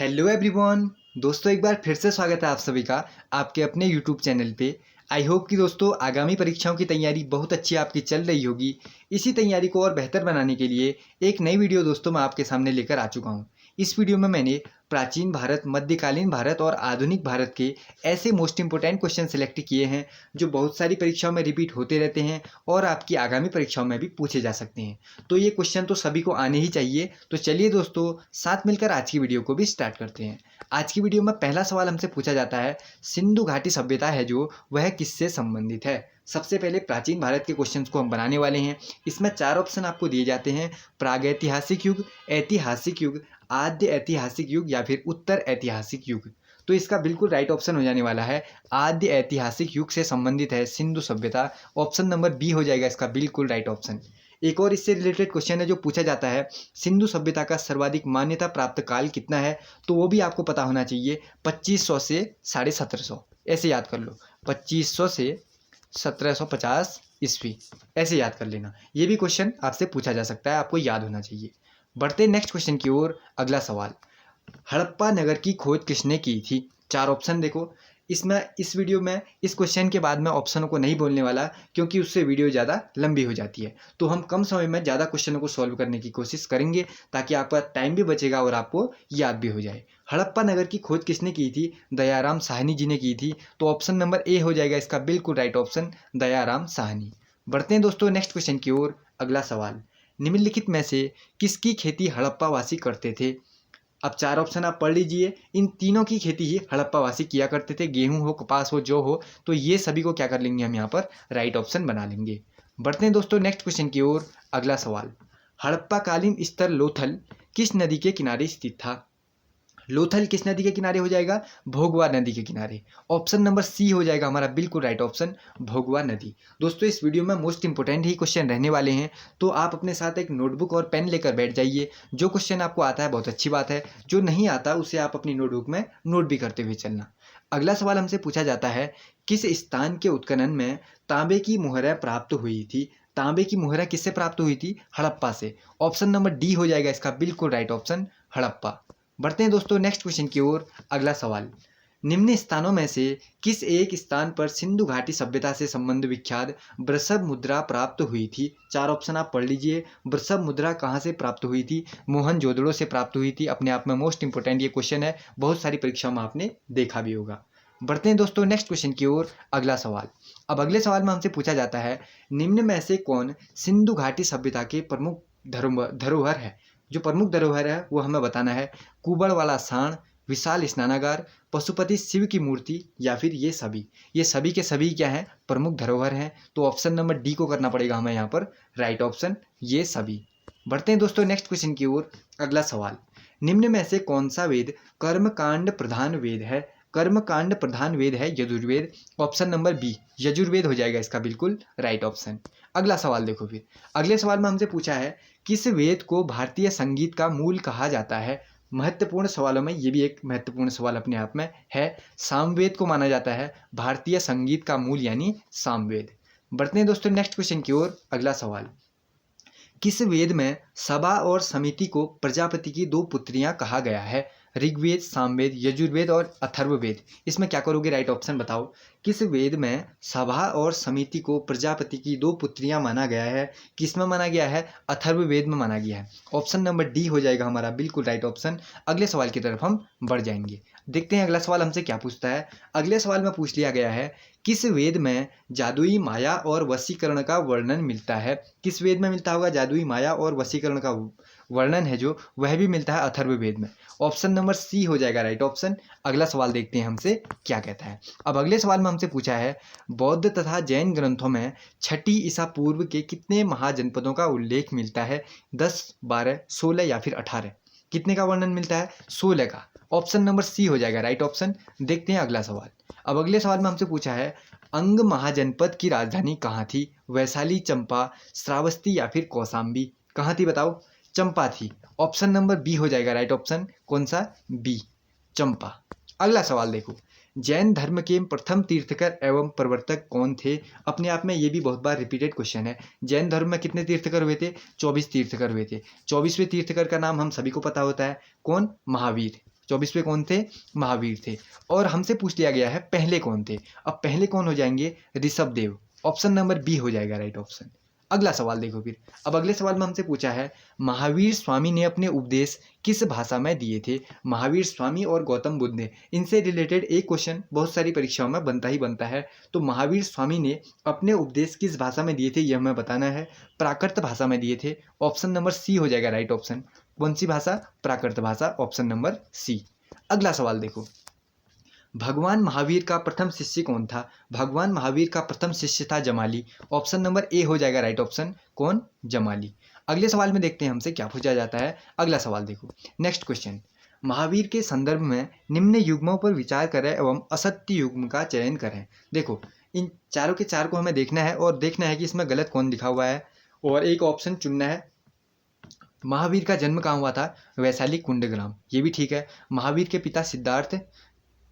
Hello everyone. दोस्तों एक बार फिर से स्वागत है आप सभी का आपके अपने यूट्यूब चैनल पे। आई होप कि दोस्तों आगामी परीक्षाओं की तैयारी बहुत अच्छी आपकी चल रही होगी। इसी तैयारी को और बेहतर बनाने के लिए एक नई वीडियो दोस्तों मैं आपके सामने लेकर आ चुका हूँ। इस वीडियो में मैंने प्राचीन भारत, मध्यकालीन भारत और आधुनिक भारत के ऐसे मोस्ट इंपोर्टेंट क्वेश्चन सेलेक्ट किए हैं जो बहुत सारी परीक्षाओं में रिपीट होते रहते हैं और आपकी आगामी परीक्षाओं में भी पूछे जा सकते हैं। तो ये क्वेश्चन तो सभी को आने ही चाहिए। तो चलिए दोस्तों साथ मिलकर आज की वीडियो को भी स्टार्ट करते हैं। आज की वीडियो में पहला सवाल हमसे पूछा जाता है, सिंधु घाटी सभ्यता है जो वह किससे संबंधित है। सबसे पहले प्राचीन भारत के क्वेश्चंस को हम बनाने वाले हैं। इसमें 4 ऑप्शन आपको दिए जाते हैं, प्रागैतिहासिक युग, ऐतिहासिक युग, आद्य ऐतिहासिक युग या फिर उत्तर ऐतिहासिक युग। तो इसका बिल्कुल राइट ऑप्शन हो जाने वाला है आद्य ऐतिहासिक युग से संबंधित है सिंधु सभ्यता। ऑप्शन नंबर बी हो जाएगा इसका बिल्कुल राइट ऑप्शन। एक और इससे रिलेटेड क्वेश्चन है जो पूछा जाता है, सिंधु सभ्यता का सर्वाधिक मान्यता प्राप्त काल कितना है। तो वो भी आपको पता होना चाहिए, 2500 से 1750, ऐसे याद कर लो, 2500 से 1750 ईस्वी, ऐसे याद कर लेना। ये भी क्वेश्चन आपसे पूछा जा सकता है, आपको याद होना चाहिए। बढ़ते नेक्स्ट क्वेश्चन की ओर। अगला सवाल, हड़प्पा नगर की खोज किसने की थी। 4 ऑप्शन देखो। इस वीडियो में इस क्वेश्चन के बाद मैं ऑप्शनों को नहीं बोलने वाला क्योंकि उससे वीडियो ज़्यादा लंबी हो जाती है। तो हम कम समय में ज़्यादा क्वेश्चनों को सॉल्व करने की कोशिश करेंगे ताकि आपका टाइम भी बचेगा और आपको याद भी हो जाए। हड़प्पा नगर की खोज किसने की थी। दयाराम साहनी जी ने की थी। तो ऑप्शन नंबर ए हो जाएगा इसका बिल्कुल राइट ऑप्शन, दयाराम साहनी। बढ़ते हैं दोस्तों नेक्स्ट क्वेश्चन की ओर। अगला सवाल, निम्नलिखित में से किसकी खेती हड़प्पा वासी करते थे। अब 4 ऑप्शन आप पढ़ लीजिए। इन तीनों की खेती ही हड़प्पा वासी किया करते थे, गेहूं हो, कपास हो, जौ हो। तो ये सभी को क्या कर लेंगे हम यहाँ पर राइट ऑप्शन बना लेंगे। बढ़ते हैं दोस्तों नेक्स्ट क्वेश्चन की ओर। अगला सवाल, हड़प्पा कालीन स्तर लोथल किस नदी के किनारे स्थित था। लोथल किस नदी के किनारे हो जाएगा, भोगवा नदी के किनारे। ऑप्शन नंबर सी हो जाएगा हमारा बिल्कुल राइट ऑप्शन, भोगवा नदी। दोस्तों इस वीडियो में मोस्ट इंपोर्टेंट ही क्वेश्चन रहने वाले हैं, तो आप अपने साथ एक नोटबुक और पेन लेकर बैठ जाइए। जो क्वेश्चन आपको आता है बहुत अच्छी बात है, जो नहीं आता उसे आप अपनी नोटबुक में नोट भी करते हुए चलना। अगला सवाल हमसे पूछा जाता है, किस स्थान के उत्खनन में तांबे की मुहरें प्राप्त हुई थी। तांबे की मुहरें किससे प्राप्त हुई थी, हड़प्पा से। ऑप्शन नंबर डी हो जाएगा इसका बिल्कुल राइट ऑप्शन, हड़प्पा। बढ़ते हैं दोस्तों नेक्स्ट क्वेश्चन की ओर। अगला सवाल, निम्न स्थानों में से किस एक स्थान पर सिंधु घाटी सभ्यता से संबंध विख्यात वृषभ मुद्रा प्राप्त हुई थी। 4 ऑप्शन आप पढ़ लीजिए। वृषभ मुद्रा कहाँ से प्राप्त हुई थी, मोहनजोदड़ो से प्राप्त हुई थी। अपने आप में मोस्ट इंपोर्टेंट ये क्वेश्चन है, बहुत सारी परीक्षाओं में आपने देखा भी होगा। बढ़ते हैं दोस्तों नेक्स्ट क्वेश्चन की ओर। अगला सवाल, अब अगले सवाल में हमसे पूछा जाता है, निम्न में से कौन सिंधु घाटी सभ्यता के प्रमुख धरोहर है। जो प्रमुख धरोहर है वो हमें बताना है, कुबड़ वाला सांड, विशाल स्नानागार, पशुपति शिव की मूर्ति या फिर ये सभी। ये सभी के सभी क्या है, प्रमुख धरोहर हैं। तो ऑप्शन नंबर डी को करना पड़ेगा हमें यहाँ पर राइट ऑप्शन, ये सभी। बढ़ते हैं दोस्तों नेक्स्ट क्वेश्चन की ओर। अगला सवाल, निम्न में से कौन सा वेद कर्मकांड प्रधान वेद है। कर्मकांड प्रधान वेद है Yajurveda. Option number B, Yajurveda हो जाएगा इसका बिल्कुल राइट ऑप्शन। अगला सवाल देखो फिर। अगले सवाल में हमसे पूछा है, किस वेद को भारतीय संगीत का मूल कहा जाता है। महत्वपूर्ण सवालों में ये भी एक महत्वपूर्ण सवाल अपने आप में है। सामवेद को माना जाता है भारतीय संगीत का मूल यानी सामवेद। बढ़ते हैं दोस्तों नेक्स्ट क्वेश्चन की ओर। अगला सवाल, किस वेद में सभा और समिति को प्रजापति की 2 पुत्रियां कहा गया है। ऋग्वेद, सामवेद, यजुर्वेद और अथर्ववेद। इसमें क्या करोगे, राइट ऑप्शन बताओ। किस वेद में सभा और समिति को प्रजापति की 2 पुत्रियां माना गया है। किस में माना गया है, अथर्ववेद में माना गया है। ऑप्शन नंबर डी हो जाएगा हमारा बिल्कुल राइट ऑप्शन। अगले सवाल की तरफ हम बढ़ जाएंगे। देखते हैं अगला सवाल हमसे क्या पूछता है। अगले सवाल में पूछ लिया गया है, किस वेद में जादुई माया और वशीकरण का वर्णन मिलता है। किस वेद में मिलता होगा जादुई माया और वशीकरण का वर्णन है जो, वह भी मिलता है अथर्ववेद में। ऑप्शन नंबर सी हो जाएगा राइट ऑप्शन। अगला सवाल देखते हैं हमसे क्या कहता है। अब अगले सवाल में हमसे पूछा है, बौद्ध तथा जैन ग्रंथों में छठी ईसा पूर्व के कितने महाजनपदों का उल्लेख मिलता है। 10, 12, 16 या फिर 18। कितने का वर्णन मिलता है, 16 का। ऑप्शन नंबर सी हो जाएगा राइट ऑप्शन। देखते हैं अगला सवाल। अब अगले सवाल में हमसे पूछा है, अंग महाजनपद की राजधानी कहाँ थी। वैशाली, चंपा, श्रावस्ती या फिर कौशाम्बी। कहाँ थी बताओ, चंपा थी। ऑप्शन नंबर बी हो जाएगा राइट ऑप्शन। कौन सा, बी, चंपा। अगला सवाल देखो, जैन धर्म के प्रथम तीर्थकर एवं प्रवर्तक कौन थे। अपने आप में ये भी बहुत बार रिपीटेड क्वेश्चन है। जैन धर्म में कितने तीर्थकर हुए थे, 24 तीर्थकर हुए थे। 24वें तीर्थकर का नाम हम सभी को पता होता है, कौन, महावीर। 24वें कौन थे? महावीर थे। और हमसे पूछ लिया गया है पहले कौन थे। अब पहले कौन हो जाएंगे? ऋषभदेव। ऑप्शन नंबर बी हो जाएगा राइट ऑप्शन। अगला सवाल देखो फिर। अब अगले सवाल में हमसे पूछा है महावीर स्वामी ने अपने उपदेश किस भाषा में दिए थे? महावीर स्वामी और गौतम बुद्ध ने, इनसे रिलेटेड एक क्वेश्चन बहुत सारी परीक्षाओं में बनता ही बनता है। तो महावीर स्वामी ने अपने उपदेश किस भाषा में दिए थे यह हमें बताना है। प्राकृत भाषा में दिए थे। ऑप्शन नंबर सी हो जाएगा राइट ऑप्शन। कौन सी भाषा? प्राकृत भाषा। Option number C. अगला सवाल देखो। भगवान महावीर का प्रथम शिष्य कौन था? भगवान महावीर का प्रथम शिष्य था जमाली। ऑप्शन नंबर ए हो जाएगा राइट ऑप्शन। कौन? जमाली। अगले सवाल में देखते हैं हमसे क्या पूछा जाता है। अगला सवाल देखो। Next question. महावीर के संदर्भ में निम्न युग्मों पर विचार करें एवं असत्य युग्म का चयन करें। देखो इन चारों के चार को हमें देखना है और देखना है कि इसमें गलत कौन लिखा हुआ है और एक ऑप्शन चुनना है। महावीर का जन्म कहाँ हुआ था? वैशाली कुंडग्राम, ये भी ठीक है। महावीर के पिता सिद्धार्थ,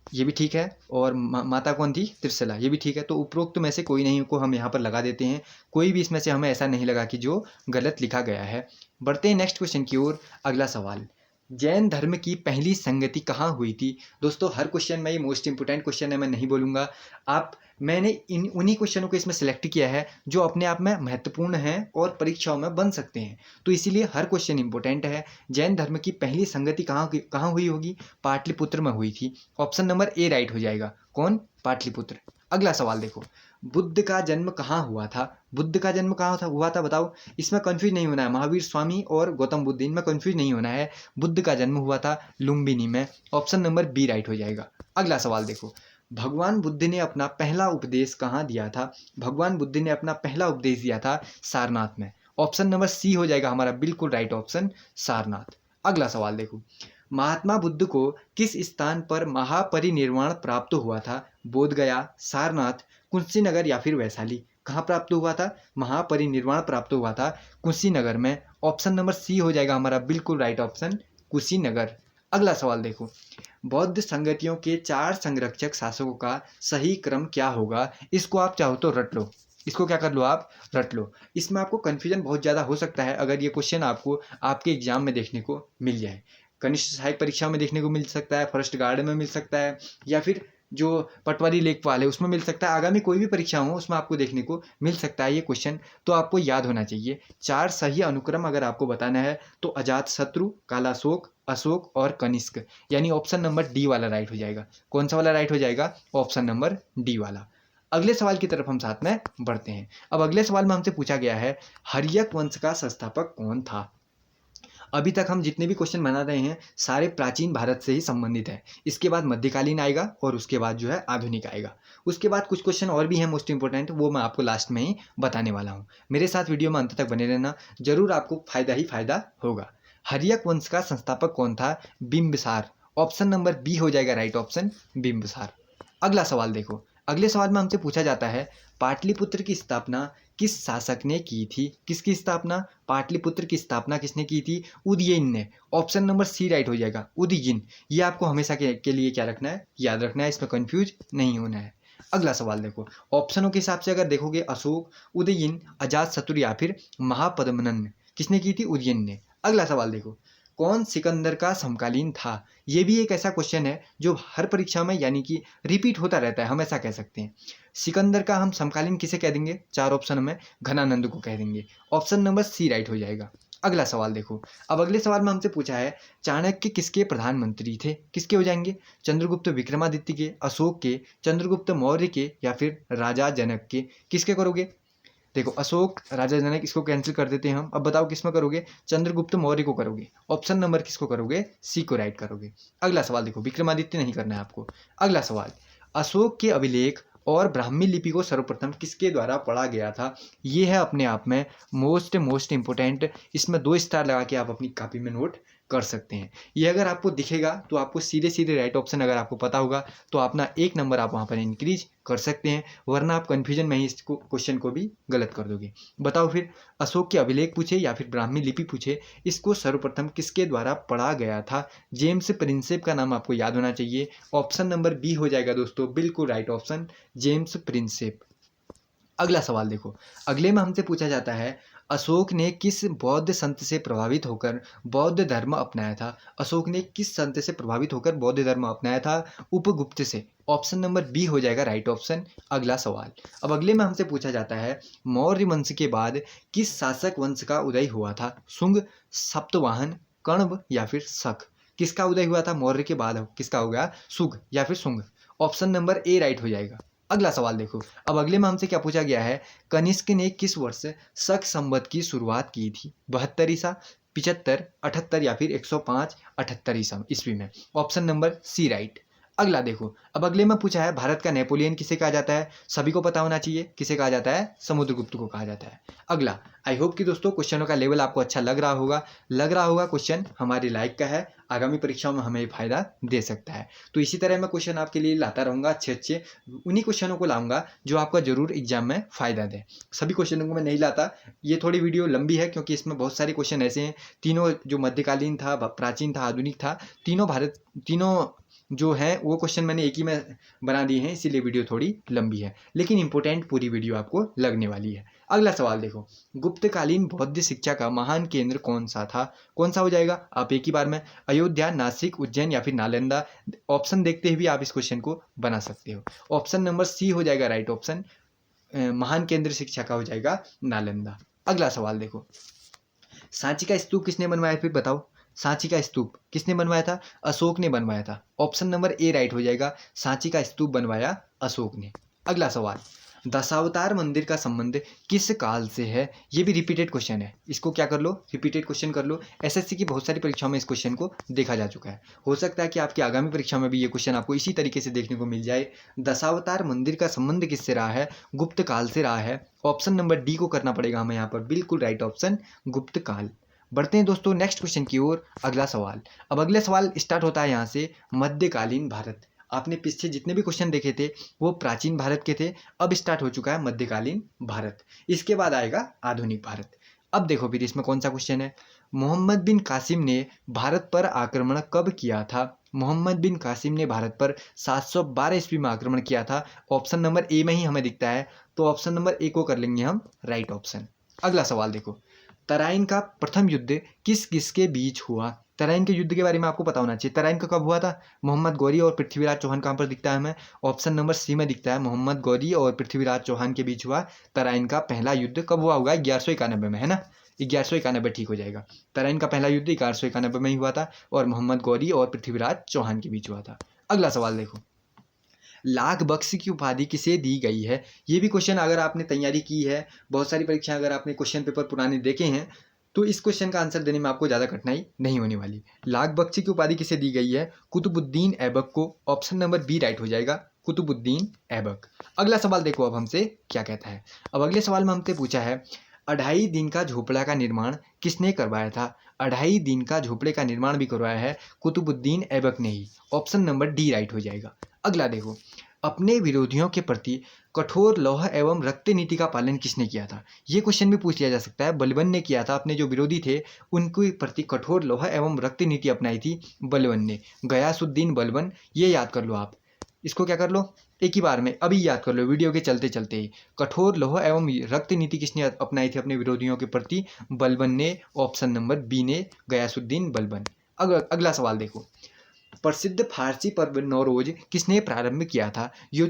ये भी ठीक है। और माता कौन थी? त्रिशला, ये भी ठीक है। तो उपरोक्त में से कोई नहीं को हम यहाँ पर लगा देते हैं। कोई भी इसमें से हमें ऐसा नहीं लगा कि जो गलत लिखा गया है। बढ़ते हैं नेक्स्ट क्वेश्चन की ओर। अगला सवाल। जैन धर्म की पहली संगति कहाँ हुई थी? दोस्तों हर क्वेश्चन में ये मोस्ट इंपोर्टेंट क्वेश्चन है, मैं नहीं बोलूँगा। मैंने उन्हीं क्वेश्चनों को इसमें सेलेक्ट किया है जो अपने आप में महत्वपूर्ण हैं और परीक्षाओं में बन सकते हैं, तो इसीलिए हर क्वेश्चन इंपॉर्टेंट है। जैन धर्म की पहली संगति कहाँ हुई होगी? पाटलिपुत्र में हुई थी। ऑप्शन नंबर ए राइट हो जाएगा। कौन? पाटलिपुत्र। अगला सवाल देखो। बुद्ध का जन्म कहाँ हुआ था? बुद्ध का जन्म कहाँ हुआ था बताओ। इसमें कंफ्यूज नहीं होना है। महावीर स्वामी और गौतम बुद्ध, इनमें कंफ्यूज नहीं होना है। बुद्ध का जन्म हुआ था लुम्बिनी में। ऑप्शन नंबर बी राइट हो जाएगा। अगला सवाल देखो। भगवान बुद्ध ने अपना पहला उपदेश कहाँ दिया था? भगवान बुद्ध ने अपना पहला उपदेश दिया था सारनाथ में। ऑप्शन नंबर सी हो जाएगा हमारा बिल्कुल राइट ऑप्शन, सारनाथ। अगला सवाल देखो। महात्मा बुद्ध को किस स्थान पर महापरिनिर्वाण प्राप्त हुआ था? बोधगया, सारनाथ, कुशीनगर या फिर वैशाली? कहाँ प्राप्त हुआ था? महापरिनिर्वाण प्राप्त हुआ था कुशीनगर में। ऑप्शन नंबर सी हो जाएगा हमारा बिल्कुल राइट ऑप्शन, कुशीनगर। अगला सवाल देखो। बौद्ध संगतियों के 4 संरक्षक शासकों का सही क्रम क्या होगा? इसको आप चाहो तो रट लो। इसको क्या कर लो आप? रट लो। इसमें आपको कन्फ्यूजन बहुत ज़्यादा हो सकता है अगर ये क्वेश्चन आपको आपके एग्जाम में देखने को मिल जाए। कनिष्ठ सहायक परीक्षा में देखने को मिल सकता है, फॉरेस्ट गार्ड में मिल सकता है, या फिर जो पटवारी लेखपाल है उसमें मिल सकता है। आगामी कोई भी परीक्षा हो उसमें आपको देखने को मिल सकता है ये क्वेश्चन। तो आपको याद होना चाहिए 4 सही अनुक्रम अगर आपको बताना है तो अजातशत्रु, कालाशोक, अशोक और कनिष्क, यानी ऑप्शन नंबर डी वाला राइट हो जाएगा। कौन सा वाला राइट हो जाएगा? ऑप्शन नंबर डी वाला। अगले सवाल की तरफ हम साथ में बढ़ते हैं। अब अगले सवाल में हमसे पूछा गया है हर्यक वंश का संस्थापक कौन था? अभी तक हम जितने भी क्वेश्चन बना रहे हैं सारे प्राचीन भारत से ही संबंधित है। इसके बाद मध्यकालीन आएगा और उसके बाद जो है आधुनिक आएगा। उसके बाद कुछ क्वेश्चन और भी हैं मोस्ट इंपॉर्टेंट, वो मैं आपको लास्ट में ही बताने वाला हूँ। मेरे साथ वीडियो में अंत तक बने रहना, जरूर आपको फायदा ही फायदा होगा। हर्यक वंश का संस्थापक कौन था? बिंबिसार। ऑप्शन नंबर बी हो जाएगा राइट ऑप्शन, बिंबिसार। अगला सवाल देखो। अगले सवाल में हमसे पूछा जाता है पाटलिपुत्र की स्थापना किस शासक ने की थी? किसकी स्थापना? पाटलिपुत्र की स्थापना किसने की थी? उदयन ने। ऑप्शन नंबर सी राइट हो जाएगा, उदयन। ये आपको हमेशा के लिए क्या रखना है? याद रखना है, इसमें कंफ्यूज नहीं होना है। अगला सवाल देखो। ऑप्शनों के हिसाब से अगर देखोगे अशोक, उदयन, अजातशत्रु या फिर महापद्मनन, किसने की थी? उदयन ने। अगला सवाल देखो। कौन सिकंदर का समकालीन था? ये भी एक ऐसा क्वेश्चन है जो हर परीक्षा में यानी कि रिपीट होता रहता है, हम ऐसा कह सकते हैं। सिकंदर का हम समकालीन किसे कह देंगे? 4 ऑप्शन में घनानंद को कह देंगे। ऑप्शन नंबर सी राइट हो जाएगा। अगला सवाल देखो। अब अगले सवाल में हमसे पूछा है चाणक्य किसके प्रधानमंत्री थे? किसके हो जाएंगे? चंद्रगुप्त विक्रमादित्य के, अशोक के, चंद्रगुप्त मौर्य के या फिर राजा जनक के? किसके करोगे? देखो अशोक, राजा जनक, इसको कैंसिल कर देते हैं हम। अब बताओ किसमें करोगे? चंद्रगुप्त मौर्य को करोगे। ऑप्शन नंबर किसको करोगे? सी को राइट करोगे। अगला सवाल देखो। विक्रमादित्य नहीं करना है आपको। अगला सवाल। अशोक के अभिलेख और ब्राह्मी लिपि को सर्वप्रथम किसके द्वारा पढ़ा गया था? ये है अपने आप में मोस्ट इंपोर्टेंट। इसमें 2 स्टार लगा के आप अपनी कॉपी में नोट कर सकते हैं। ये अगर आपको दिखेगा तो आपको सीधे राइट ऑप्शन अगर आपको पता होगा तो अपना 1 नंबर आप वहाँ पर इंक्रीज कर सकते हैं, वरना आप कन्फ्यूजन में ही इस क्वेश्चन को भी गलत कर दोगे। बताओ फिर अशोक के अभिलेख पूछे या फिर ब्राह्मी लिपि पूछे, इसको सर्वप्रथम किसके द्वारा पढ़ा गया था? जेम्स प्रिंसेप का नाम आपको याद होना चाहिए। ऑप्शन नंबर बी हो जाएगा दोस्तों, बिल्कुल राइट ऑप्शन, जेम्स प्रिंसेप। अगला सवाल देखो। अगले में हमसे पूछा जाता है अशोक ने किस बौद्ध संत से प्रभावित होकर बौद्ध धर्म अपनाया था? अशोक ने किस संत से प्रभावित होकर बौद्ध धर्म अपनाया था? उपगुप्त से। ऑप्शन नंबर बी हो जाएगा राइट ऑप्शन। अगला सवाल, अब अगले में हमसे पूछा जाता है मौर्य वंश के बाद किस शासक वंश का उदय हुआ था? शुंग, सातवाहन, कण्व या फिर शक? किसका उदय हुआ था मौर्य के बाद? किसका हो गया? शुंग या फिर Shunga. Option number A right हो जाएगा। अगला सवाल देखो, अब अगले में हमसे क्या पूछा गया है? कनिष्क ने किस वर्ष शक संवत की शुरुआत की थी? 72 ईसा, 75, 78 या फिर 105 78 ईस्वी में। Option number C right. अगला देखो, अब अगले में पूछा है भारत का नेपोलियन किसे कहा जाता है? सभी को पता होना चाहिए किसे कहा जाता है? समुद्रगुप्त को कहा जाता है। अगला, आई होप कि दोस्तों क्वेश्चनों का लेवल आपको अच्छा लग रहा होगा क्वेश्चन हमारे लाइक का है, आगामी परीक्षाओं में हमें फायदा दे सकता है। तो इसी तरह मैं क्वेश्चन आपके लिए लाता रहूँगा, अच्छे उन्हीं क्वेश्चनों को लाऊंगा जो आपका जरूर एग्जाम में फायदा दे। सभी क्वेश्चनों को मैं नहीं लाता, ये थोड़ी वीडियो लंबी है क्योंकि इसमें बहुत सारे क्वेश्चन ऐसे हैं, तीनों जो मध्यकालीन था, प्राचीन था, आधुनिक था, तीनों जो है वो क्वेश्चन मैंने एक ही में बना दिए हैं, इसीलिए वीडियो थोड़ी लंबी है, लेकिन इंपॉर्टेंट पूरी वीडियो आपको लगने वाली है। अगला सवाल देखो, गुप्तकालीन बौद्ध शिक्षा का महान केंद्र कौन सा था? कौन सा हो जाएगा? आप एक ही बार में अयोध्या, नासिक, उज्जैन या फिर नालंदा? ऑप्शन देखते हुए आप इस क्वेश्चन को बना सकते हो। ऑप्शन नंबर सी हो जाएगा राइट ऑप्शन। महान केंद्र शिक्षा का हो जाएगा नालंदा। अगला सवाल देखो, सांची का स्तूप किसने बनवाया फिर बताओ? सांची का स्तूप किसने बनवाया था? अशोक ने बनवाया था। ऑप्शन नंबर ए राइट हो जाएगा, सांची का स्तूप बनवाया अशोक ने। अगला सवाल, दशावतार मंदिर का संबंध किस काल से है? ये भी रिपीटेड क्वेश्चन है, इसको क्या कर लो, रिपीटेड क्वेश्चन कर लो। एसएससी की बहुत सारी परीक्षाओं में इस क्वेश्चन को देखा जा चुका है, हो सकता है कि आपकी आगामी परीक्षा में भी ये क्वेश्चन आपको इसी तरीके से देखने को मिल जाए। दशावतार मंदिर का संबंध किससे रहा है? गुप्त काल से रहा है। ऑप्शन नंबर डी को करना पड़ेगा हमें यहाँ पर, बिल्कुल राइट ऑप्शन, गुप्त काल। बढ़ते हैं दोस्तों नेक्स्ट क्वेश्चन की ओर। अगला सवाल, अब अगला सवाल स्टार्ट होता है यहाँ से, मध्यकालीन भारत। आपने पीछे जितने भी क्वेश्चन देखे थे वो प्राचीन भारत के थे, अब स्टार्ट हो चुका है मध्यकालीन भारत, इसके बाद आएगा आधुनिक भारत। अब देखो फिर इसमें कौन सा क्वेश्चन है, मोहम्मद बिन कासिम ने भारत पर आक्रमण कब किया था? मोहम्मद बिन कासिम ने भारत पर 712 ईस्वी में आक्रमण किया था। ऑप्शन नंबर ए में ही हमें दिखता है, तो ऑप्शन नंबर ए को कर लेंगे हम राइट ऑप्शन। अगला सवाल देखो, तराइन का प्रथम युद्ध किस किसके बीच हुआ? तराइन के युद्ध के बारे में आपको पता होना चाहिए, तराइन का कब हुआ था? मोहम्मद गौरी और पृथ्वीराज चौहान। कहाँ पर दिखता है हमें? ऑप्शन नंबर सी में दिखता है, मोहम्मद गौरी और पृथ्वीराज चौहान के बीच हुआ तराइन का पहला युद्ध। कब हुआ होगा? 1191 में, है ना? 1191 ठीक हो जाएगा। तराइन का पहला युद्ध 1191 में ही हुआ था और मोहम्मद गौरी और पृथ्वीराज चौहान के बीच हुआ था। अगला सवाल देखो, लाख बख्श की उपाधि किसे दी गई है? ये भी क्वेश्चन अगर आपने तैयारी की है, बहुत सारी परीक्षा अगर आपने क्वेश्चन पेपर पुराने देखे हैं, तो इस क्वेश्चन का आंसर देने में आपको ज़्यादा कठिनाई नहीं होने वाली। लाख बख्श की उपाधि किसे दी गई है? कुतुबुद्दीन ऐबक को। ऑप्शन नंबर बी राइट हो जाएगा, कुतुबुद्दीन ऐबक। अगला सवाल देखो अब हमसे क्या कहता है। अब अगले सवाल में हमसे पूछा है, 2.5 दिन का झोपड़ा का निर्माण किसने करवाया था? 2.5 दिन का झोपड़े का निर्माण भी करवाया है कुतुबुद्दीन ऐबक ने ही। ऑप्शन नंबर डी राइट हो जाएगा। अगला देखो, अपने विरोधियों के प्रति कठोर लौह एवं रक्त नीति का पालन किसने किया था? ये क्वेश्चन भी पूछ लिया जा सकता है। बलबन ने किया था, अपने जो विरोधी थे उनके प्रति कठोर लौह एवं रक्त नीति अपनाई थी बलबन ने, गयासुद्दीन बलबन। ये याद कर लो आप, इसको क्या कर लो एक ही बार में, अभी याद कर लो वीडियो के चलते चलते ही। कठोर लौह एवं रक्त नीति किसने अपनाई थी अपने विरोधियों के प्रति? बलबन ने। ऑप्शन नंबर बी ने, गयासुद्दीन बलबन। अगला सवाल देखो, प्रसिद्ध फारसी पर्व नौरोज किसने प्रारंभ किया था? ये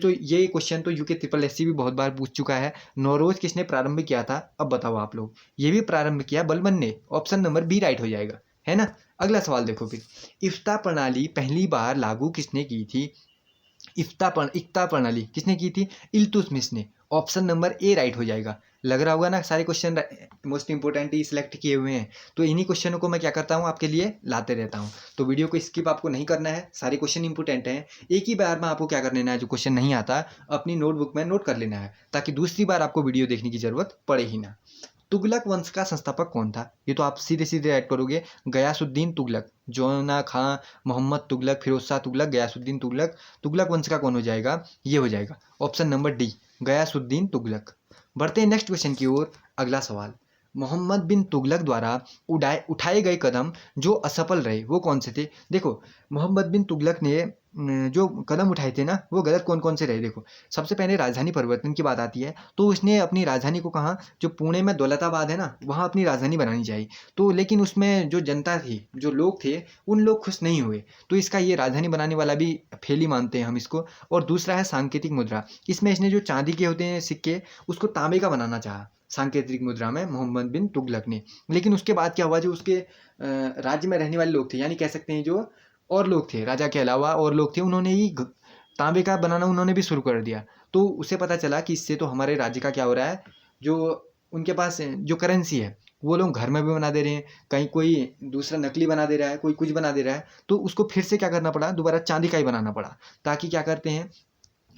क्वेश्चन तो यूके ट्रिपल एससी भी बहुत बार पूछ चुका है। नौरोज किसने प्रारंभ किया था? अब बताओ आप लोग। ये भी प्रारंभ किया बलबन ने। ऑप्शन नंबर बी राइट हो जाएगा, है ना? अगला सवाल देखो फिर, इफ्ता प्रणाली पहली बार लागू किसने की थी? इफ्ता प्रणाली किसने की थी? इल्तुतमिश ने। ऑप्शन नंबर ए राइट हो जाएगा। लग रहा होगा ना सारे क्वेश्चन मोस्ट इंपोर्टेंट ही सिलेक्ट किए हुए हैं, तो इन्हीं क्वेश्चनों को मैं क्या करता हूँ आपके लिए लाते रहता हूँ। तो वीडियो को स्किप आपको नहीं करना है, सारे क्वेश्चन इंपोर्टेंट हैं। एक ही बार में आपको क्या कर लेना है, जो क्वेश्चन नहीं आता अपनी नोटबुक में नोट कर लेना है, ताकि दूसरी बार आपको वीडियो देखने की जरूरत पड़े ही ना। तुगलक वंश का संस्थापक कौन था? ये तो आप सीधे सीधे ऐड करोगे, गयासुद्दीन तुगलक। जोना खां, मोहम्मद तुगलक, फिरोज शाह तुगलक, गयासुद्दीन तुगलक। तुगलक वंश का कौन हो जाएगा? ये हो जाएगा option number D, Ghiyasuddin Tughlaq. बढ़ते हैं नेक्स्ट क्वेश्चन की ओर। अगला सवाल, मोहम्मद बिन तुगलक द्वारा उठाए गए कदम जो असफल रहे वो कौन से थे? देखो, मोहम्मद बिन तुगलक ने जो कदम उठाए थे ना वो गलत कौन कौन से रहे। देखो सबसे पहले राजधानी परिवर्तन की बात आती है, तो उसने अपनी राजधानी को कहाँ, जो पुणे में दौलताबाद है ना वहाँ अपनी राजधानी बनानी चाहिए। तो लेकिन उसमें जो जनता थी, जो लोग थे, उन लोग खुश नहीं हुए, तो इसका ये राजधानी बनाने वाला भी फेल ही मानते हैं हम इसको। और दूसरा है सांकेतिक मुद्रा, इसमें इसने जो चांदी के होते हैं सिक्के उसको तांबे का बनाना चाहा सांकेतिक मुद्रा में मोहम्मद बिन तुगलक ने। लेकिन उसके बाद क्या हुआ, जो उसके राज्य में रहने वाले लोग थे, यानी कह सकते हैं जो और लोग थे, राजा के अलावा और लोग थे, उन्होंने ही तांबे का बनाना उन्होंने भी शुरू कर दिया। तो उसे पता चला कि इससे तो हमारे राज्य का क्या हो रहा है, जो उनके पास जो करेंसी है वो लोग घर में भी बना दे रहे हैं, कहीं कोई दूसरा नकली बना दे रहा है, कोई कुछ बना दे रहा है, तो उसको फिर से क्या करना पड़ा, दोबारा चांदी का ही बनाना पड़ा, ताकि क्या करते हैं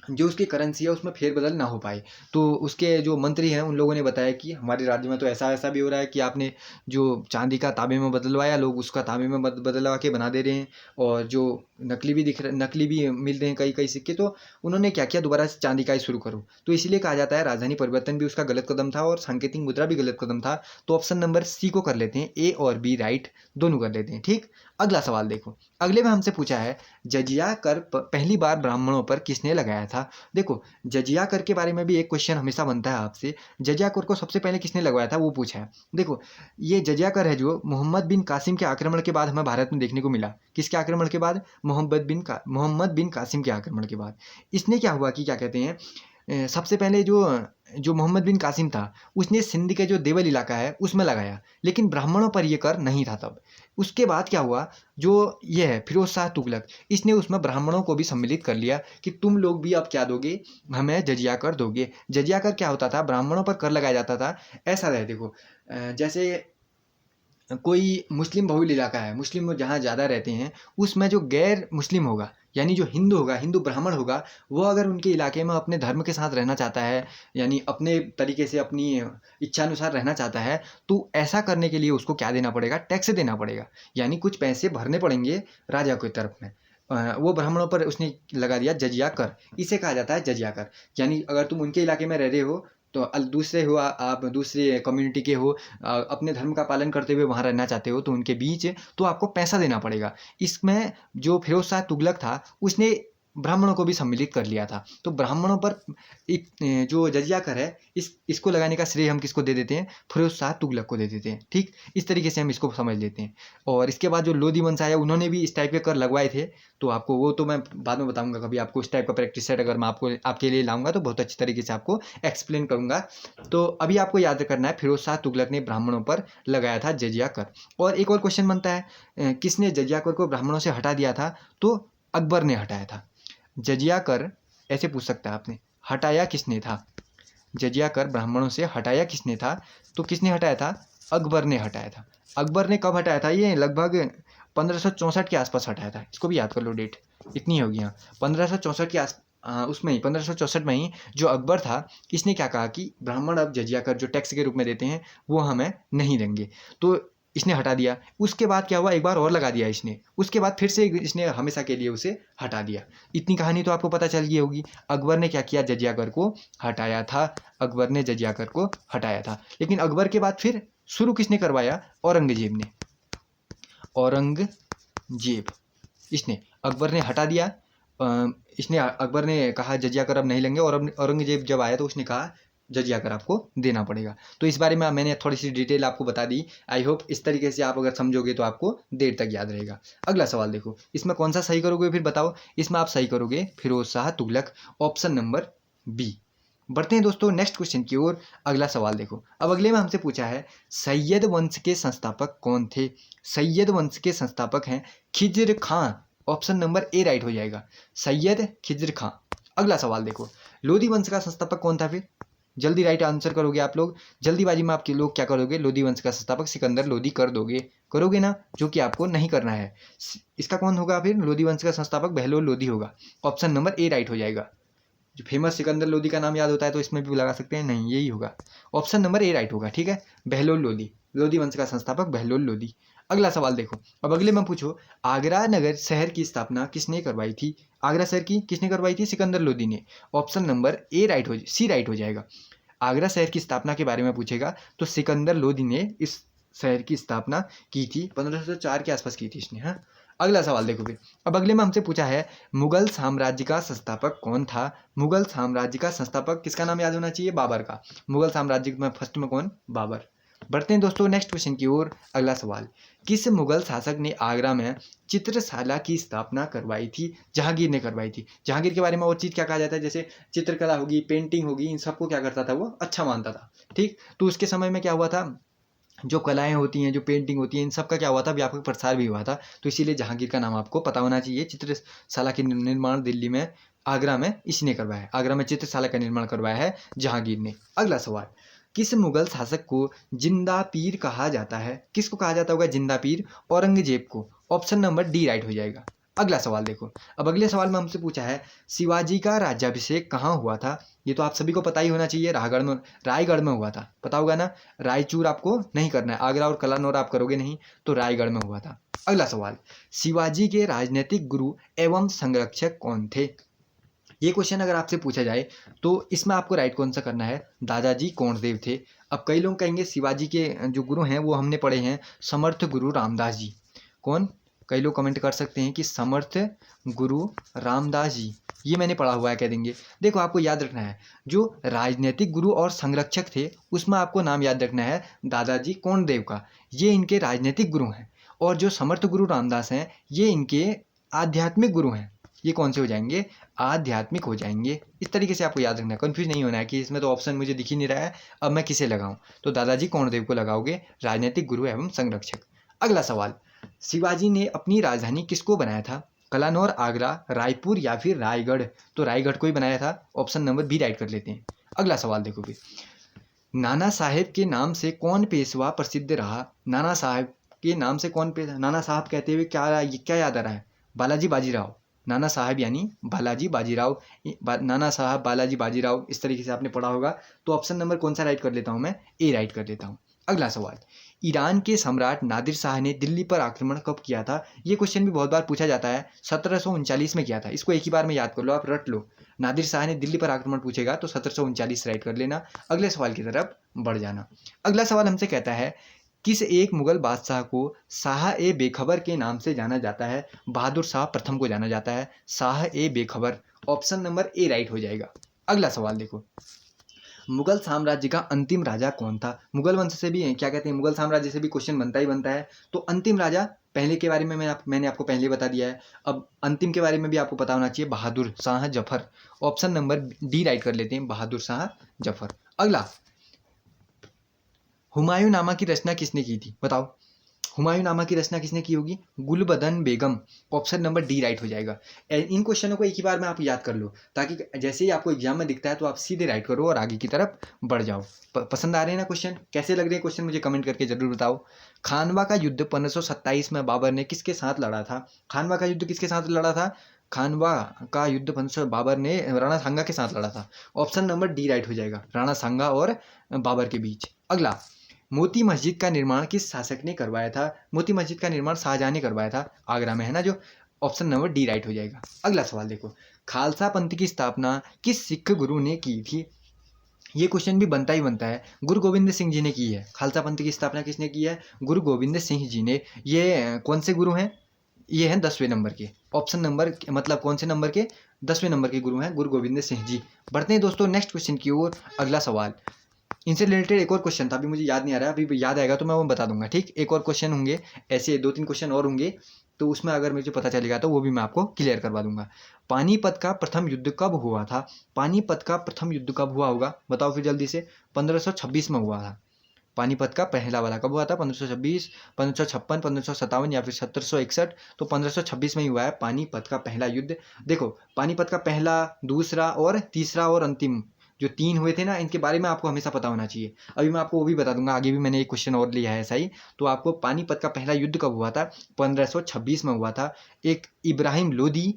जो उसकी करेंसी है उसमें फेरबदल ना हो पाए। तो उसके जो मंत्री हैं उन लोगों ने बताया कि हमारे राज्य में तो ऐसा ऐसा भी हो रहा है कि आपने जो चांदी का तांबे में बदलवाया, लोग उसका तांबे में बदलवा के बना दे रहे हैं, और जो नकली भी दिख रहे, नकली भी मिल रहे हैं कई कई सिक्के। तो उन्होंने क्या किया, दोबारा से चांदी का ही शुरू करो। तो इसीलिए कहा जाता है राजधानी परिवर्तन भी उसका गलत कदम था और सांकेतिक मुद्रा भी गलत कदम था। तो ऑप्शन नंबर सी को कर लेते हैं, ए और बी राइट दोनों कर लेते हैं। ठीक, अगला सवाल देखो, अगले में हमसे पूछा है जजिया कर पहली बार ब्राह्मणों पर किसने लगाया था। देखो जजिया कर के बारे में भी एक क्वेश्चन हमेशा बनता है आपसे, जजिया कर को सबसे पहले किसने लगवाया था वो पूछा है। देखो ये जजिया कर है जो मोहम्मद बिन कासिम के आक्रमण के बाद हमें भारत में देखने को मिला। किसके आक्रमण के बाद, मोहम्मद बिन कासिम के आक्रमण के बाद। इसने क्या हुआ कि क्या कहते हैं, सबसे पहले जो जो मोहम्मद बिन कासिम था उसने सिंध के जो देवल इलाका है उसमें लगाया, लेकिन ब्राह्मणों पर यह कर नहीं था तब। उसके बाद क्या हुआ, जो ये है फिरोज शाह तुगलक, इसने उसमें ब्राह्मणों को भी सम्मिलित कर लिया कि तुम लोग भी अब क्या दोगे, हमें जजिया कर दोगे। जजिया कर क्या होता था, ब्राह्मणों पर कर लगाया जाता था। ऐसा है देखो, जैसे कोई मुस्लिम बहुल इलाका है, मुस्लिम जहाँ ज़्यादा रहते हैं, उसमें जो गैर मुस्लिम होगा, यानी जो हिंदू होगा, हिंदू ब्राह्मण होगा, वो अगर उनके इलाके में अपने धर्म के साथ रहना चाहता है, यानी अपने तरीके से अपनी इच्छा अनुसार रहना चाहता है, तो ऐसा करने के लिए उसको क्या देना पड़ेगा, टैक्स देना पड़ेगा, यानी कुछ पैसे भरने पड़ेंगे राजा की तरफ में। वो ब्राह्मणों पर उसने लगा दिया जजिया कर, इसे कहा जाता है जजिया कर। यानी अगर तुम उनके इलाके में रह रहे हो, तो दूसरे हो, आप दूसरे कम्युनिटी के हो, अपने धर्म का पालन करते हुए वहाँ रहना चाहते हो, तो उनके बीच तो आपको पैसा देना पड़ेगा। इसमें जो फिरोज शाह तुगलक था उसने ब्राह्मणों को भी सम्मिलित कर लिया था। तो ब्राह्मणों पर जो जजिया कर है इसको लगाने का श्रेय हम किसको दे देते हैं, फिरोज शाह तुगलक को दे देते हैं। ठीक, इस तरीके से हम इसको समझ लेते हैं। और इसके बाद जो लोधी वंश आया उन्होंने भी इस टाइप के कर लगवाए थे, तो आपको वो तो मैं बाद में बताऊंगा, कभी आपको इस टाइप का प्रैक्टिस सेट अगर मैं आपको आपके लिए लाऊंगा तो बहुत अच्छी तरीके से आपको एक्सप्लेन करूंगा। तो अभी आपको याद करना है फिरोज शाह तुगलक ने ब्राह्मणों पर लगाया था जजिया कर। और एक और क्वेश्चन बनता है, किसने जजिया कर को ब्राह्मणों से हटा दिया था, तो अकबर ने हटाया था। जजिया कर ऐसे पूछ सकता है आपने, हटाया किसने था, जजिया कर ब्राह्मणों से हटाया किसने था, तो किसने हटाया था, अकबर ने हटाया था। अकबर ने कब हटाया था, ये लगभग 1564 के आसपास हटाया था। इसको भी याद कर लो, डेट इतनी होगी। हाँ, 1564 के उसमें ही 1564 में ही जो अकबर था, इसने क्या कहा कि ब्राह्मण अब जजिया कर जो टैक्स के रूप में देते हैं वो हमें नहीं देंगे, तो इसने हटा दिया। उसके बाद क्या हुआ, एक बार और लगा दिया इसने, उसके बाद फिर से इसने हमेशा के लिए उसे हटा दिया। इतनी कहानी तो आपको पता चल गई होगी। अकबर ने क्या किया, जजिया कर को हटाया था। अकबर ने जजिया कर को हटाया था, लेकिन अकबर के बाद फिर शुरू किसने करवाया, औरंगजेब ने। औरंगजेब, इसने, अकबर ने हटा दिया, इसने अकबर ने कहा जजिया कर अब नहीं लेंगे, और औरंगजेब जब आया तो उसने कहा जजिया कर आपको देना पड़ेगा। तो इस बारे में मैंने थोड़ी सी डिटेल आपको बता दी। आई होप इस तरीके से आप अगर समझोगे तो आपको देर तक याद रहेगा। अगला सवाल देखो, इसमें कौन सा सही करोगे फिर बताओ। इसमें आप सही करोगे Firoz Shah Tughlaq, option number B. बढ़ते हैं दोस्तों नेक्स्ट क्वेश्चन की ओर। अगला सवाल देखो, अब अगले में हमसे पूछा है सैयद वंश के संस्थापक कौन थे। सैयद वंश के संस्थापक हैं खिज्र खां, ऑप्शन नंबर ए राइट हो जाएगा, सैयद खिज्र खां। अगला सवाल देखो, लोधी वंश का संस्थापक कौन था फिर, जल्दी राइट आंसर करोगे आप लोग, जल्दीबाजी में आपके लोग क्या करोगे, लोधी वंश का संस्थापक सिकंदर लोधी कर दोगे, करोगे ना, जो कि आपको नहीं करना है। इसका कौन होगा फिर, लोधी वंश का संस्थापक बहलोल लोधी होगा, ऑप्शन नंबर ए राइट हो जाएगा। जो फेमस सिकंदर लोधी का नाम याद होता है तो इसमें भी लगा सकते हैं, नहीं यही होगा, ऑप्शन नंबर ए राइट होगा। ठीक है, बहलोल लोधी, लोधी वंश का संस्थापक बहलोल लोधी। अगला सवाल देखो, अब अगले में पूछो आगरा नगर शहर की स्थापना किसने करवाई थी। आगरा शहर की किसने करवाई थी, सिकंदर लोधी ने, ऑप्शन नंबर ए राइट हो, सी राइट हो जाएगा। आगरा शहर की स्थापना के बारे में पूछेगा तो सिकंदर लोधी ने इस शहर की स्थापना की थी, 1504 के आसपास की थी इसने। हाँ, अगला सवाल देखो फिर। अब अगले में हमसे पूछा है मुगल साम्राज्य का संस्थापक कौन था। मुगल साम्राज्य का संस्थापक किसका नाम याद होना चाहिए, बाबर का। मुगल साम्राज्य में फर्स्ट में कौन, बाबर। बढ़ते हैं दोस्तों नेक्स्ट क्वेश्चन की ओर। अगला सवाल, किस मुगल शासक ने आगरा में चित्रशाला की स्थापना करवाई थी। जहांगीर ने करवाई थी। जहांगीर के बारे में और चीज क्या कहा जाता है, जैसे चित्रकला होगी, पेंटिंग होगी, इन सबको क्या करता था, वो अच्छा मानता था। ठीक, तो उसके समय में क्या हुआ था, जो कलाएं होती हैं, जो पेंटिंग होती है, इन सब का क्या हुआ था, व्यापक प्रसार भी हुआ था। तो इसीलिए जहांगीर का नाम आपको पता होना चाहिए। चित्रशाला के निर्माण दिल्ली में, आगरा में इसने करवाया है। आगरा में चित्रशाला का निर्माण करवाया है जहांगीर ने। अगला सवाल, किस मुगल शासक को जिंदा पीर कहा जाता है। किसको कहा जाता होगा जिंदा पीर, औरंगजेब को। ऑप्शन नंबर डी राइट हो जाएगा। अगला सवाल देखो। अब अगले सवाल में हमसे पूछा है शिवाजी का राज्याभिषेक कहाँ हुआ था। ये तो आप सभी को पता ही होना चाहिए, रायगढ़ में हुआ था, पता होगा ना। रायचूर आपको नहीं करना है, आगरा और कलानौर आप करोगे नहीं, तो रायगढ़ में हुआ था। अगला सवाल, शिवाजी के राजनीतिक गुरु एवं संरक्षक कौन थे। ये क्वेश्चन अगर आपसे पूछा जाए तो इसमें आपको राइट कौन सा करना है, दादाजी कोंडदेव थे। अब कई लोग कहेंगे शिवाजी के जो गुरु हैं वो हमने पढ़े हैं समर्थ गुरु रामदास जी। कौन, कई लोग कमेंट कर सकते हैं कि समर्थ गुरु रामदास जी, ये मैंने पढ़ा हुआ है कह देंगे। देखो आपको याद रखना है, जो राजनीतिक गुरु और संरक्षक थे उसमें आपको नाम याद रखना है दादाजी कोंडदेव का, ये इनके राजनीतिक गुरु हैं। और जो समर्थ गुरु रामदास हैं ये इनके आध्यात्मिक गुरु हैं। ये कौन से हो जाएंगे, आध्यात्मिक हो जाएंगे। इस तरीके से आपको याद रखना है, कंफ्यूज नहीं होना है कि इसमें तो ऑप्शन मुझे दिख ही नहीं रहा है, अब मैं किसे लगाऊं। तो दादाजी कोंडदेव को लगाओगे, राजनीतिक गुरु एवं संरक्षक। अगला सवाल, शिवाजी ने अपनी राजधानी किसको बनाया था। कलानौर, आगरा, रायपुर या फिर रायगढ़। तो रायगढ़ को ही बनाया था, ऑप्शन नंबर बी राइट कर लेते हैं। अगला सवाल देखो फिर, नाना साहेब के नाम से कौन पेशवा प्रसिद्ध रहा। नाना साहेब के नाम से कौन नाना साहब कहते हुए क्या याद आ रहा है, बालाजी बाजीराव। नाना साहब यानी बालाजी बाजीराव, नाना साहब बालाजी बाजीराव, इस तरीके से आपने पढ़ा होगा। तो ऑप्शन नंबर कौन सा राइट कर लेता हूं मैं, ए राइट कर लेता हूं। अगला सवाल, ईरान के सम्राट नादिर शाह ने दिल्ली पर आक्रमण कब किया था। ये क्वेश्चन भी बहुत बार पूछा जाता है, 1739 में किया था। इसको एक ही बार में याद कर लो, आप रट लो। नादिर शाह ने दिल्ली पर आक्रमण पूछेगा तो 1739 राइट कर लेना। अगले सवाल की तरफ बढ़ जाना। अगला सवाल हमसे कहता है किस एक मुगल बादशाह को शाह ए बेखबर के नाम से जाना जाता है। बहादुर शाह प्रथम को जाना जाता है शाह ए बेखबर। ऑप्शन नंबर ए राइट हो जाएगा। अगला सवाल देखो, मुगल साम्राज्य का अंतिम राजा कौन था। मुगल वंश से भी क्या कहते हैं, मुगल साम्राज्य से भी क्वेश्चन बनता ही बनता है। तो अंतिम राजा, पहले के बारे में मैंने आपको पहले बता दिया है, अब अंतिम के बारे में भी आपको पता होना चाहिए, Bahadur Shah Zafar. Option number D right कर लेते हैं, बहादुर शाह जफर। अगला, हुमायूं नामा की रचना किसने की थी, बताओ। हुमायूं नामा की रचना किसने की होगी, गुलबदन बेगम। ऑप्शन नंबर डी राइट हो जाएगा। इन क्वेश्चनों को एक ही बार में आप याद कर लो, ताकि जैसे ही आपको एग्जाम में दिखता है तो आप सीधे राइट करो और आगे की तरफ बढ़ जाओ। पसंद आ रहे हैं ना क्वेश्चन, कैसे लग रहे हैं क्वेश्चन, मुझे कमेंट करके जरूर बताओ। खानवा का युद्ध 1527 में बाबर ने किसके साथ लड़ा था। खानवा का युद्ध किसके साथ लड़ा था, खानवा का युद्ध बाबर ने राणा सांगा के साथ लड़ा था। ऑप्शन नंबर डी राइट हो जाएगा, राणा सांगा और बाबर के बीच। अगला, मोती मस्जिद का निर्माण किस शासक ने करवाया था। मोती मस्जिद का निर्माण शाहजहां ने करवाया था, आगरा में है ना जो। ऑप्शन नंबर डी राइट हो जाएगा। अगला सवाल देखो, खालसा पंथ की स्थापना किस सिख गुरु ने की थी। ये क्वेश्चन भी बनता ही बनता है, गुरु गोविंद सिंह जी ने की है। खालसा पंथ की स्थापना किसने की है, गुरु गोविंद सिंह जी ने। ये कौन से गुरु हैं, ये हैं 10वें नंबर के। ऑप्शन नंबर मतलब कौन से नंबर के, 10वें नंबर के गुरु हैं गुरु गोविंद सिंह जी। बढ़ते हैं दोस्तों नेक्स्ट क्वेश्चन की ओर। अगला सवाल, इनसे रिलेटेड एक और क्वेश्चन था, अभी मुझे याद नहीं आ रहा है, अभी याद आएगा तो मैं वो बता दूंगा। ठीक, एक और क्वेश्चन होंगे, ऐसे 2-3 क्वेश्चन और होंगे, तो उसमें अगर मुझे पता चलेगा तो वो भी मैं आपको क्लियर करवा दूंगा। पानीपत का प्रथम युद्ध कब हुआ था। पानीपत का प्रथम युद्ध कब हुआ होगा, बताओ फिर जल्दी से। 1526 में हुआ था। पानीपत का पहला वाला कब हुआ था, 1526, 1556, 1557 या फिर 1761। तो 1526 में ही हुआ है पानीपत का पहला युद्ध। देखो पानीपत का पहला, दूसरा और तीसरा और अंतिम जो 3 हुए थे ना, इनके बारे में आपको हमेशा पता होना चाहिए। अभी मैं आपको वो भी बता दूंगा, आगे भी मैंने एक क्वेश्चन और लिया है ऐसा ही। तो आपको पानीपत का पहला युद्ध कब हुआ था, 1526 में हुआ था। एक इब्राहिम लोदी,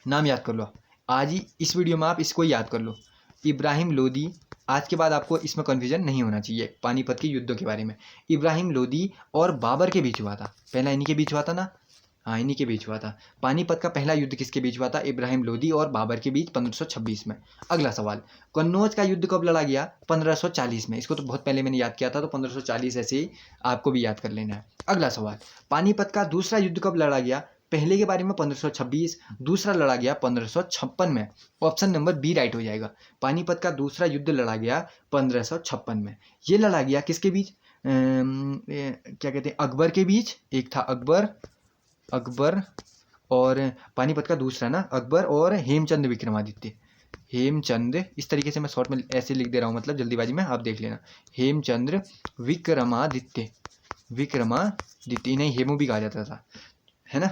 नाम याद कर लो आज ही इस वीडियो में, आप इसको याद कर लो, इब्राहिम लोदी। आज के बाद आपको इसमें कन्फ्यूजन नहीं होना चाहिए पानीपत के युद्धों के बारे में। इब्राहिम लोदी और बाबर के बीच हुआ था, पहला इन्हीं के बीच हुआ था ना, हाँ, इन्हीं के बीच हुआ था। पानीपत का पहला युद्ध किसके बीच हुआ था? इब्राहिम लोदी और बाबर के बीच 1526 में। अगला सवाल, कन्नौज का युद्ध कब लड़ा गया? 1540 में। इसको तो बहुत पहले मैंने याद किया था, तो 1540 ऐसे ही आपको भी याद कर लेना है। अगला सवाल, पानीपत का दूसरा युद्ध कब लड़ा गया? पहले के बारे में 1526, दूसरा लड़ा गया 1556 में। ऑप्शन नंबर बी राइट हो जाएगा। पानीपत का दूसरा युद्ध लड़ा गया 1556 में। ये लड़ा गया किसके बीच? क्या कहते हैं, अकबर के बीच। एक था अकबर और पानीपत का दूसरा ना, अकबर और हेमचंद विक्रमादित्य। हेमचंद, इस तरीके से मैं शॉर्ट में ऐसे लिख दे रहा हूँ, मतलब जल्दीबाजी में, आप देख लेना। हेमचंद्र विक्रमादित्य, नहीं हेमू भी कहा जाता था, है ना।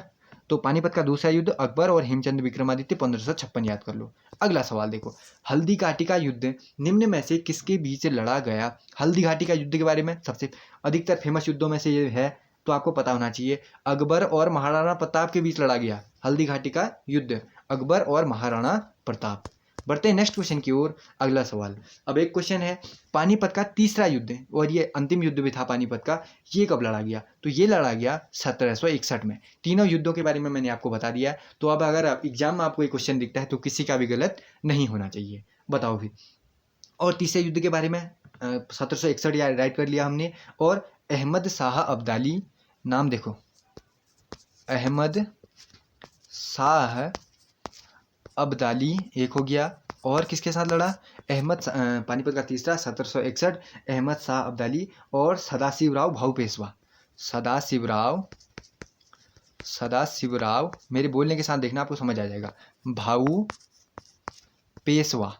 तो पानीपत का दूसरा युद्ध अकबर और हेमचंद विक्रमादित्य 1556 याद कर लो। अगला सवाल देखो, हल्दी घाटी का युद्ध निम्न में से किसके बीच लड़ा गया? हल्दी घाटी का युद्ध के बारे में सबसे अधिकतर फेमस युद्धों में से ये है, तो आपको पता होना चाहिए। अकबर और महाराणा प्रताप के बीच लड़ा गया हल्दी घाटी का युद्ध, अकबर और महाराणा प्रताप। बढ़ते हैं नेक्स्ट क्वेश्चन की ओर। अगला सवाल, अब एक क्वेश्चन है, पानीपत का तीसरा युद्ध, और ये अंतिम युद्ध भी था पानीपत का, ये कब लड़ा गया? तो ये लड़ा गया 1761 में। तीनों युद्धों के बारे में मैंने आपको बता दिया है, तो अब अगर एग्जाम में आपको एक क्वेश्चन दिखता है तो किसी का भी गलत नहीं होना चाहिए। बताओ फिर। और तीसरे युद्ध के बारे में 1761 राइट कर लिया हमने। और अहमद शाह अब्दाली, नाम देखो, अहमद शाह अब्दाली एक हो गया। और किसके साथ लड़ा? पानीपत का तीसरा 1761, अहमद शाह अब्दाली और सदाशिवराव भाऊ पेशवा। सदाशिवराव, मेरे बोलने के साथ देखना, आपको समझ आ जाएगा। भाऊ पेशवा,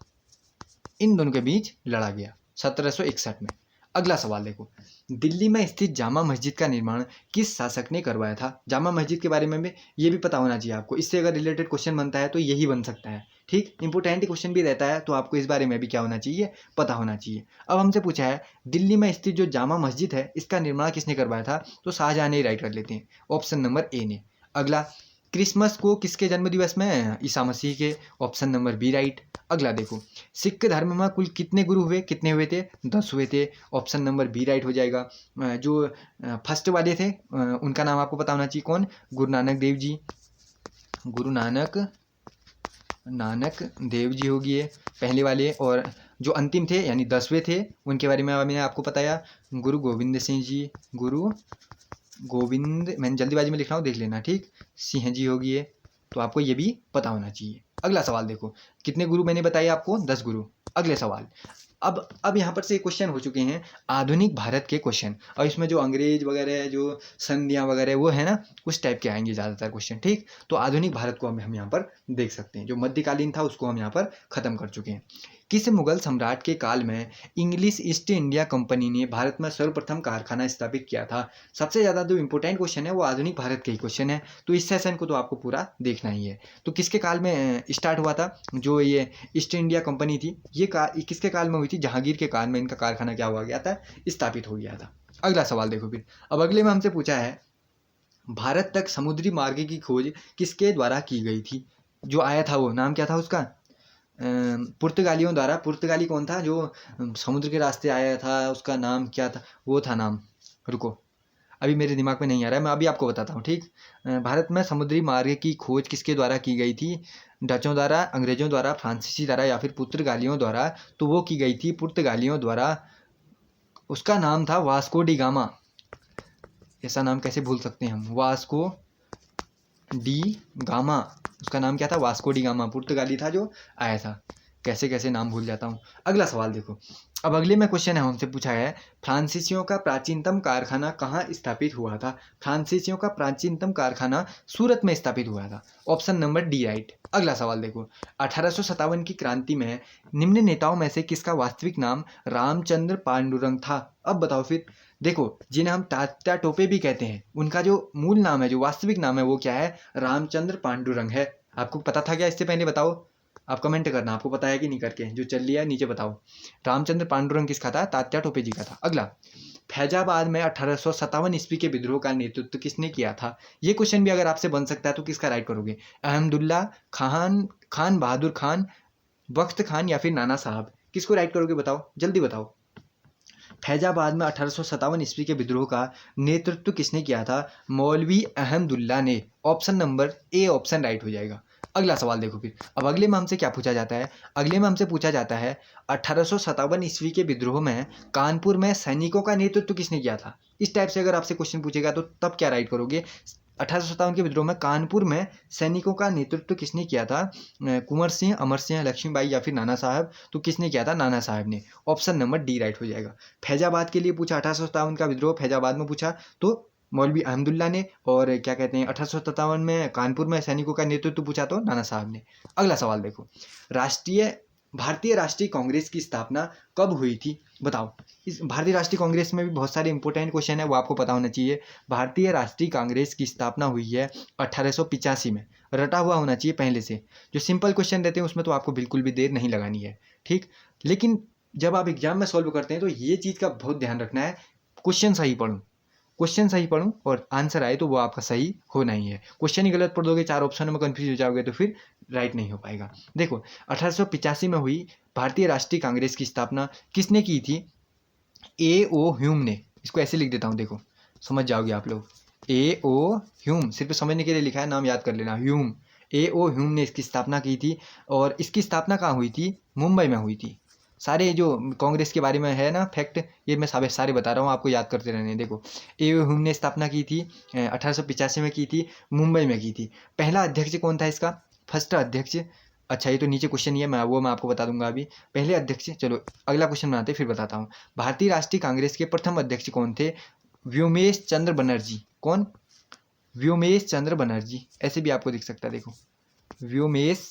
इन दोनों के बीच लड़ा गया 1761 में। अगला सवाल देखो, दिल्ली में स्थित जामा मस्जिद का निर्माण किस शासक ने करवाया था? जामा मस्जिद के बारे में भी ये भी पता होना चाहिए आपको। इससे अगर रिलेटेड क्वेश्चन बनता है तो यही बन सकता है, ठीक। इंपोर्टेंट क्वेश्चन भी रहता है, तो आपको इस बारे में भी क्या होना चाहिए? पता होना चाहिए। अब हमसे पूछा है, दिल्ली में स्थित जो जामा मस्जिद है, इसका निर्माण किसने करवाया था? तो शाहजहां ने राइट कर लेते हैं, ऑप्शन नंबर ए ने। अगला, क्रिसमस को किसके जन्म दिवस में? ईसा मसीह के, ऑप्शन नंबर बी राइट। अगला देखो, सिख धर्म में कुल कितने गुरु हुए? कितने हुए थे? 10 हुए थे, ऑप्शन नंबर बी राइट हो जाएगा। जो फर्स्ट वाले थे उनका नाम आपको पता होना चाहिए, कौन? गुरु नानक देव जी। गुरु नानक देव जी हो गए पहले वाले। और जो अंतिम थे यानी 10वें थे, उनके बारे में मैंने आपको बताया, गुरु गोविंद सिंह जी। गुरु गोविंद, मैंने जल्दीबाजी में लिख रहा हूँ, देख लेना, ठीक। सिंह जी हो गए, तो आपको ये भी पता होना चाहिए। अगला सवाल देखो, कितने गुरु मैंने बताए आपको? 10 गुरु। अगले सवाल, अब यहाँ पर से क्वेश्चन हो चुके हैं आधुनिक भारत के क्वेश्चन, और इसमें जो अंग्रेज वगैरह, जो संधियाँ वगैरह, वो है ना, उस टाइप के आएंगे ज़्यादातर क्वेश्चन, ठीक। तो आधुनिक भारत को हम यहाँ पर देख सकते हैं। जो मध्यकालीन था उसको हम यहाँ पर खत्म कर चुके हैं। किस मुगल सम्राट के काल में इंग्लिश ईस्ट इंडिया कंपनी ने भारत में सर्वप्रथम कारखाना स्थापित किया था? सबसे ज़्यादा जो इंपॉर्टेंट क्वेश्चन है वो आधुनिक भारत के ही क्वेश्चन है, तो इस सेशन को तो आपको पूरा देखना ही है। तो किसके काल में स्टार्ट हुआ था जो ये ईस्ट इंडिया कंपनी थी? ये किसके काल में हुई थी? जहांगीर के काल में इनका कारखाना क्या हुआ गया था? स्थापित हो गया था। अगला सवाल देखो फिर। अब अगले में हमसे पूछा है, भारत तक समुद्री मार्ग की खोज किसके द्वारा की गई थी? जो आया था वो नाम क्या था उसका? पुर्तगालियों द्वारा। पुर्तगाली कौन था जो समुद्र के रास्ते आया था? उसका नाम क्या था? वो था नाम, रुको अभी मेरे दिमाग में नहीं आ रहा है, मैं अभी आपको बताता हूँ, ठीक। भारत में समुद्री मार्ग की खोज किसके द्वारा की गई थी? डचों द्वारा, अंग्रेजों द्वारा, फ्रांसीसी द्वारा, या फिर पुर्तगालियों द्वारा? तो वो की गई थी पुर्तगालियों द्वारा। उसका नाम था वास्को डी गामा। ऐसा नाम कैसे भूल सकते हैं हम? वास्को डी गामा, उसका नाम क्या था? वास्को डी गामा, पुर्तगाली था जो आया था। कैसे कैसे नाम भूल जाता हूँ। अगला सवाल देखो, अब अगले में क्वेश्चन है, हमसे पूछा है, फ्रांसीसियों का प्राचीनतम कारखाना कहाँ स्थापित हुआ था? फ्रांसीसियों का प्राचीनतम कारखाना सूरत में स्थापित हुआ था, ऑप्शन नंबर डी राइट। अगला सवाल देखो, 1857 की क्रांति में निम्न नेताओं में से किसका वास्तविक नाम रामचंद्र पांडुरंग था? अब बताओ फिर। देखो, जिन्हें हम तात्या टोपे भी कहते हैं, उनका जो मूल नाम है, जो वास्तविक नाम है, वो क्या है? रामचंद्र पांडुरंग है। आपको पता था क्या इससे पहले? बताओ, आप कमेंट करना, आपको पता है कि नहीं करके, जो चल लिया नीचे बताओ। रामचंद्र पांडुरंग किसका था? तात्या टोपे जी का था। अगला, फैजाबाद में 1857 ईस्वी के विद्रोह का नेतृत्व किसने किया था? ये क्वेश्चन भी अगर आपसे बन सकता है तो किसका राइट करोगे? अहमदुल्ला खान, खान बहादुर खान, बख्त खान, या फिर नाना साहब? किसको राइट करोगे? बताओ, जल्दी बताओ। फैजाबाद में 1857 ईस्वी के विद्रोह का नेतृत्व किसने किया था? मौलवी अहमदुल्ला ने। Option number A option right हो जाएगा। अगला सवाल देखो फिर। अब अगले में हमसे क्या पूछा जाता है? अगले में हमसे पूछा जाता है 1857 ईस्वी के विद्रोह में कानपुर में सैनिकों का नेतृत्व किसने किया था? इस टाइप से अगर आपसे क्वेश्चन पूछेगा तो तब क्या राइट करोगे? 1857 के विद्रोह में कानपुर में सैनिकों का नेतृत्व किसने किया था? कुंवर सिंह, अमर सिंह, लक्ष्मीबाई या फिर नाना साहब? तो किसने किया था? नाना साहब ने। ऑप्शन नंबर डी राइट हो जाएगा। फैजाबाद के लिए पूछा, 1857 का विद्रोह फैजाबाद में पूछा तो मौलवी अहमदुल्ला ने, और क्या कहते हैं 1857 में कानपुर में सैनिकों का नेतृत्व पूछा तो नाना साहब ने। अगला सवाल देखो। भारतीय राष्ट्रीय कांग्रेस की स्थापना कब हुई थी? बताओ। इस भारतीय राष्ट्रीय कांग्रेस में भी बहुत सारे इंपॉर्टेंट क्वेश्चन है, वो आपको पता होना चाहिए। भारतीय राष्ट्रीय कांग्रेस की स्थापना हुई है 1885 में। रटा हुआ होना चाहिए पहले से। जो सिंपल क्वेश्चन रहते हैं उसमें तो आपको बिल्कुल भी देर नहीं लगानी है, ठीक। लेकिन जब आप एग्जाम में सॉल्व करते हैं तो ये चीज़ का बहुत ध्यान रखना है, क्वेश्चन सही पढ़ूँ और आंसर आए तो वो आपका सही होना ही है। क्वेश्चन ही गलत पढ़ दोगे, 4 ऑप्शनों में कंफ्यूज हो जाओगे तो फिर राइट नहीं हो पाएगा। देखो 1885 में हुई भारतीय राष्ट्रीय कांग्रेस की स्थापना किसने की थी? A.O. ह्यूम ने। इसको ऐसे लिख देता हूँ, देखो समझ जाओगे आप लोग। A.O. ह्यूम, सिर्फ समझने के लिए लिखा है, नाम याद कर लेना, ह्यूम। A.O. ह्यूम ने इसकी स्थापना की थी। और इसकी स्थापना कहाँ हुई थी? मुंबई में हुई थी। सारे जो कांग्रेस के बारे में है ना फैक्ट, ये मैं सारे बता रहा हूँ, आपको याद करते रहने। देखो A.O. ह्यूम ने स्थापना की थी 1885 में की थी, मुंबई में की थी। पहला अध्यक्ष कौन था इसका? फर्स्ट अध्यक्ष, अच्छा ये तो नीचे क्वेश्चन ही है, मैं आपको बता दूंगा अभी। पहले अध्यक्ष, चलो अगला क्वेश्चन बनाते फिर बताता हूँ। भारतीय राष्ट्रीय कांग्रेस के प्रथम अध्यक्ष कौन थे? व्योमेश चंद्र बनर्जी। कौन? व्योमेश चंद्र बनर्जी, ऐसे भी आपको दिख सकता है, देखो व्योमेश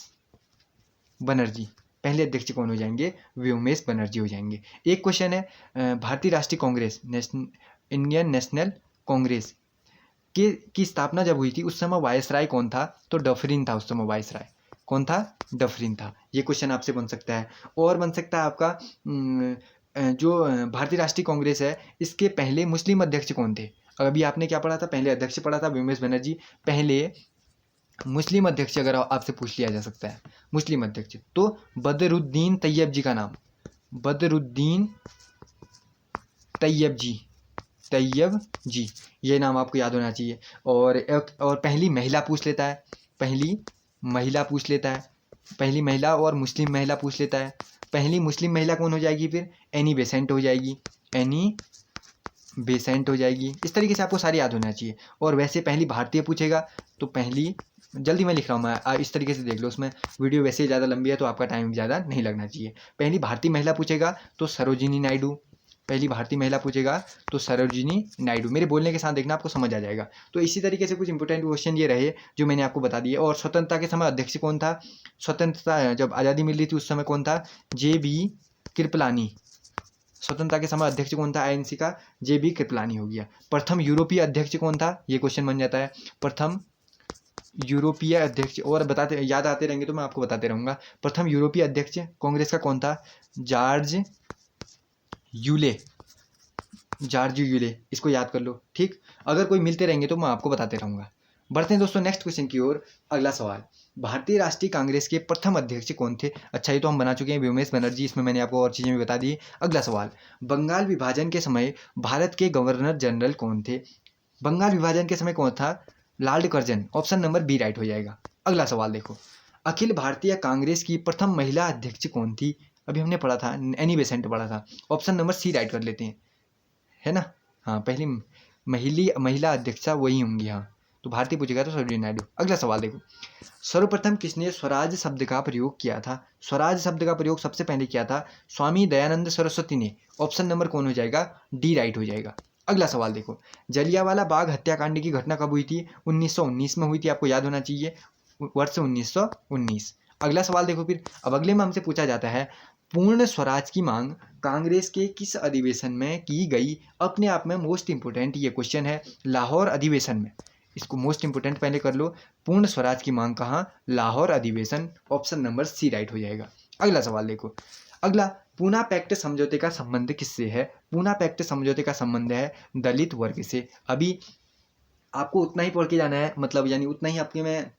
बनर्जी। पहले अध्यक्ष कौन हो जाएंगे? व्योमेश बनर्जी हो जाएंगे। एक क्वेश्चन है भारतीय राष्ट्रीय कांग्रेस, इंडियन नेशनल कांग्रेस की स्थापना जब हुई थी उस समय वायसराय कौन था? तो डफरिन था उस समय वायसराय। कौन था? डफरिन था। ये क्वेश्चन आपसे बन सकता है। और बन सकता है आपका जो भारतीय राष्ट्रीय कांग्रेस है इसके पहले मुस्लिम अध्यक्ष कौन थे? अभी आपने क्या पढ़ा था? पहले अध्यक्ष पढ़ा था व्योमेश बनर्जी। पहले मुस्लिम अध्यक्ष अगर आपसे पूछ लिया जा सकता है, मुस्लिम अध्यक्ष, तो बदरुद्दीन तैयब जी का नाम, बदरुद्दीन तैयब जी, ये नाम आपको याद होना चाहिए। और पहली महिला पूछ लेता है, पहली महिला और मुस्लिम महिला पूछ लेता है। पहली मुस्लिम महिला कौन हो जाएगी फिर? एनी बेसेंट हो जाएगी, इस तरीके से आपको सारे याद होना चाहिए। और वैसे पहली भारतीय पूछेगा तो पहली, जल्दी मैं लिख रहा हूँ मैं, इस तरीके से देख लो, उसमें वीडियो वैसे ही ज़्यादा लंबी है तो आपका टाइम ज़्यादा नहीं लगना चाहिए। पहली भारतीय महिला पूछेगा तो सरोजिनी नायडू, पहली भारतीय महिला पूछेगा तो सरोजिनी नायडू। मेरे बोलने के साथ देखना आपको समझ आ जाएगा। तो इसी तरीके से कुछ इंपॉर्टेंट क्वेश्चन ये रहे जो मैंने आपको बता दिए। और स्वतंत्रता के समय अध्यक्ष कौन था? स्वतंत्रता जब आज़ादी मिल रही थी उस समय कौन था? JB कृपलानी। स्वतंत्रता के समय अध्यक्ष कौन था आईएनसी का? JB कृपलानी हो गया। प्रथम यूरोपीय अध्यक्ष कौन था? ये क्वेश्चन बन जाता है, प्रथम यूरोपीय अध्यक्ष। और बताते याद आते रहेंगे तो मैं आपको बताते रहूँगा। प्रथम यूरोपीय अध्यक्ष कांग्रेस का कौन था? जॉर्ज यूले, इसको याद कर लो, ठीक। अगर कोई मिलते रहेंगे तो मैं आपको बताते रहूँगा। बढ़ते हैं दोस्तों नेक्स्ट क्वेश्चन की ओर। अगला सवाल, भारतीय राष्ट्रीय कांग्रेस के प्रथम अध्यक्ष कौन थे? अच्छा ये तो हम बना चुके हैं, व्योमेश बनर्जी। इसमें मैंने आपको और चीज़ें भी बता दी। अगला सवाल, बंगाल विभाजन के समय भारत के गवर्नर जनरल कौन थे? बंगाल विभाजन के समय कौन था? Lord Curzon. Option number B right हो जाएगा। अगला सवाल देखो, अखिल भारतीय कांग्रेस की प्रथम महिला अध्यक्ष कौन थी? अभी हमने पढ़ा था, एनी बेसेंट पढ़ा था। ऑप्शन नंबर सी राइट कर लेते हैं, है ना। हाँ, पहली महिला अध्यक्षा वही होंगी। हाँ, तो भारतीय पूछेगा तो सरोजिनी नायडू। अगला सवाल देखो, सर्वप्रथम किसने स्वराज शब्द का प्रयोग किया था? स्वराज शब्द का प्रयोग सबसे पहले किया था स्वामी दयानंद सरस्वती ने। ऑप्शन नंबर कौन हो जाएगा? डी राइट हो जाएगा। अगला सवाल देखो, जलियांवाला बाग हत्याकांड की घटना कब हुई थी? 1919 में हुई थी, आपको याद होना चाहिए, वर्ष 1919। अगला सवाल देखो फिर। अब अगले में हमसे पूछा जाता है, पूर्ण स्वराज की मांग कांग्रेस के किस अधिवेशन में की गई? अपने आप में मोस्ट इंपोर्टेंट ये क्वेश्चन है, लाहौर अधिवेशन में। इसको मोस्ट इंपोर्टेंट पहले कर लो, पूर्ण स्वराज की मांग कहाँ? लाहौर अधिवेशन। ऑप्शन नंबर सी राइट हो जाएगा। अगला सवाल देखो, अगला, पूना पैक्ट समझौते का संबंध किससे है? पूना पैक्ट समझौते का संबंध है दलित वर्ग से। अभी आपको उतना ही पढ़ के जाना है, मतलब यानी उतना ही आपके में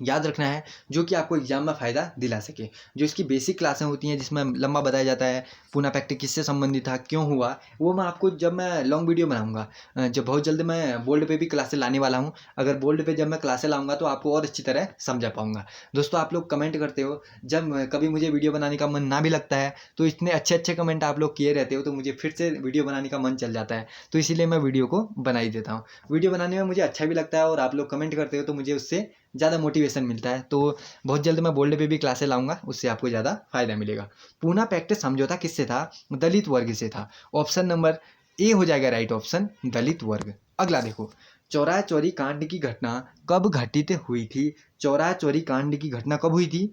याद रखना है, जो कि आपको एग्जाम में फ़ायदा दिला सके। जो इसकी बेसिक क्लासें होती हैं जिसमें लंबा बताया जाता है पूना पैक्ट किससे संबंधित था, क्यों हुआ, वो मैं आपको जब मैं लॉन्ग वीडियो बनाऊंगा, जब बहुत जल्द मैं बोल्ड पे भी क्लासें लाने वाला हूँ। अगर बोल्ड पे जब मैं क्लासें लाऊंगा तो आपको और अच्छी तरह समझा पाऊंगा। दोस्तों आप लोग कमेंट करते हो, जब कभी मुझे वीडियो बनाने का मन ना भी लगता है तो इतने अच्छे अच्छे कमेंट आप लोग किए रहते हो तो मुझे फिर से वीडियो बनाने का मन चल जाता है। तो इसीलिए मैं वीडियो को बना ही देता हूँ। वीडियो बनाने में मुझे अच्छा भी लगता है और आप लोग कमेंट करते हो तो मुझे उससे ज़्यादा मोटिवेशन मिलता है। तो बहुत जल्द मैं बोल्ड पे भी क्लासें लाऊंगा, उससे आपको ज़्यादा फायदा मिलेगा। पूना पैक्ट समझौता किससे था? दलित वर्ग से था। ऑप्शन नंबर ए हो जाएगा राइट ऑप्शन, दलित वर्ग। अगला देखो, चौरा चौरी कांड की घटना कब घटित हुई थी? चौरा चौरी कांड की घटना कब हुई थी?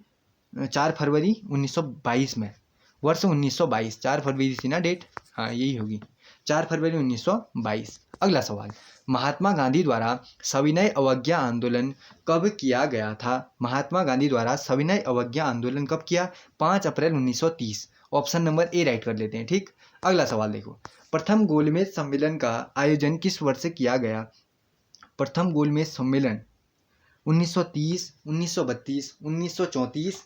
4 फरवरी 1922 में। वर्ष 1922, 4 फरवरी थी ना डेट, हाँ यही होगी, 4 फरवरी 1922। अगला सवाल, महात्मा गांधी द्वारा सविनय अवज्ञा आंदोलन कब किया गया था? महात्मा गांधी द्वारा सविनय अवज्ञा आंदोलन कब किया? 5 अप्रैल 1930। ऑप्शन नंबर ए राइट कर लेते हैं, ठीक। अगला सवाल देखो, प्रथम गोलमेज सम्मेलन का आयोजन किस वर्ष किया गया? प्रथम गोलमेज सम्मेलन 1930, 1932, 1934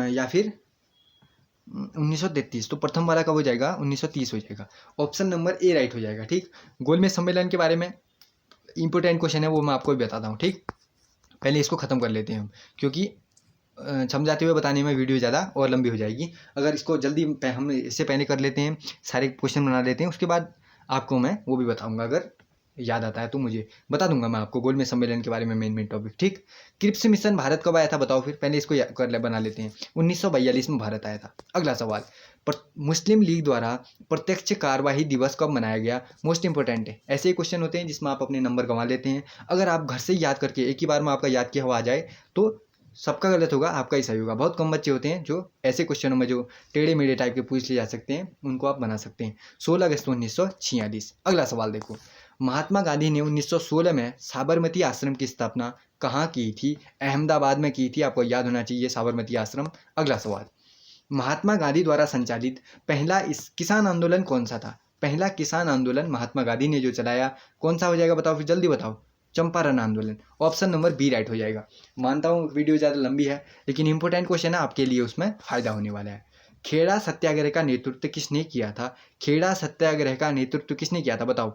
या फिर 1933। तो प्रथम वाला कब हो जाएगा? 1930 हो जाएगा। ऑप्शन नंबर ए राइट हो जाएगा, ठीक। गोलमेज सम्मेलन के बारे में इंपॉर्टेंट क्वेश्चन है, वो मैं आपको बताता हूँ, ठीक। पहले इसको खत्म कर लेते हैं हम, क्योंकि समझाते हुए बताने में वीडियो ज़्यादा और लंबी हो जाएगी। अगर इसको जल्दी हम इससे पहले कर लेते हैं, सारे क्वेश्चन बना लेते हैं, उसके बाद आपको मैं वो भी बताऊंगा। अगर याद आता है तो मुझे बता दूंगा मैं आपको गोलमेज सम्मेलन के बारे में मेन टॉपिक, ठीक। क्रिप्स मिशन भारत कब आया था बताओ फिर, पहले इसको बना लेते हैं। 1942 में भारत आया था। अगला सवाल, मुस्लिम लीग द्वारा प्रत्यक्ष कार्यवाही दिवस कब मनाया गया? मोस्ट इंपॉर्टेंट है, ऐसे ही क्वेश्चन होते हैं जिसमें आप अपने नंबर गंवा लेते हैं। अगर आप घर से याद करके एक ही बार में आपका याद किया हुआ आ जाए तो सबका गलत होगा, आपका ही सही होगा। बहुत कम बच्चे होते हैं जो ऐसे क्वेश्चनों में जो टेढ़े मेढ़े टाइप के पूछ लिए जा सकते हैं, उनको आप बना सकते हैं। 16 अगस्त 1946। अगला सवाल देखो, महात्मा गांधी ने 1916 में साबरमती आश्रम की स्थापना कहाँ की थी? अहमदाबाद में की थी, आपको याद होना चाहिए साबरमती आश्रम। अगला सवाल, महात्मा गांधी द्वारा संचालित पहला इस किसान आंदोलन कौन सा था? पहला किसान आंदोलन महात्मा गांधी ने जो चलाया कौन सा हो जाएगा बताओ फिर, जल्दी बताओ। चंपारण आंदोलन। ऑप्शन नंबर बी राइट हो जाएगा। मानता हूँ वीडियो ज़्यादा लंबी है, लेकिन इंपॉर्टेंट क्वेश्चन है आपके लिए, उसमें फायदा होने वाला है। खेड़ा सत्याग्रह का नेतृत्व किसने किया था? खेड़ा सत्याग्रह का नेतृत्व किसने किया था बताओ?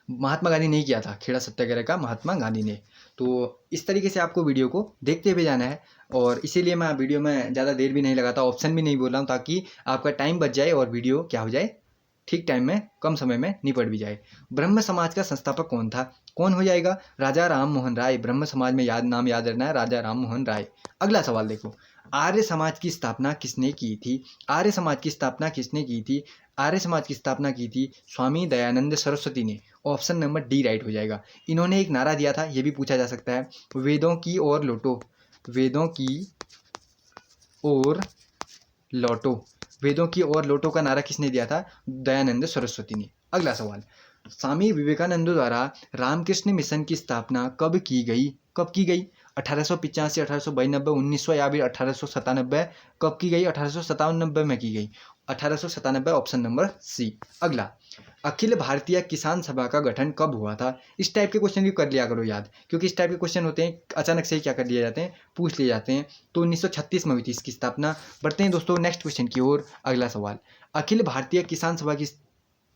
महात्मा गांधी ने किया था खेड़ा सत्याग्रह का, महात्मा गांधी ने। तो इस तरीके से आपको वीडियो को देखते हुए जाना है, और इसीलिए मैं वीडियो में ज़्यादा देर भी नहीं लगाता, ऑप्शन भी नहीं बोल रहा हूँ, ताकि आपका टाइम बच जाए और वीडियो क्या हो जाए, ठीक टाइम में कम समय में निपट भी जाए। ब्रह्म समाज का संस्थापक कौन था? कौन हो जाएगा? राजा राम मोहन राय। ब्रह्म समाज में नाम याद रखना है, राजा राम मोहन राय। अगला सवाल देखो, आर्य समाज की स्थापना किसने की थी? आर्य समाज की स्थापना किसने की थी? आर्य समाज की स्थापना की थी स्वामी दयानंद सरस्वती ने। ऑप्शन नंबर डी राइट हो जाएगा। इन्होंने एक नारा दिया था, ये भी पूछा जा सकता है, वेदों की ओर लौटो, वेदों की ओर लौटो। वेदों की ओर लौटो का नारा किसने दिया था? दयानंद सरस्वती ने। अगला सवाल, स्वामी विवेकानंद द्वारा रामकृष्ण मिशन की स्थापना कब की गई? कब की गई? 1885, 1892, 1900 या फिर 1897? कब की गई? 1897 में की गई। 1897 ऑप्शन नंबर सी। अगला, अखिल भारतीय किसान सभा का गठन कब हुआ था? इस टाइप के क्वेश्चन भी कर लिया करो याद, क्योंकि इस टाइप के क्वेश्चन होते हैं अचानक से ही क्या कर लिए जाते हैं, पूछ लिए जाते हैं। तो 1936 में हुई थी इसकी स्थापना। बढ़ते हैं दोस्तों नेक्स्ट क्वेश्चन की ओर। अगला सवाल, अखिल भारतीय किसान सभा की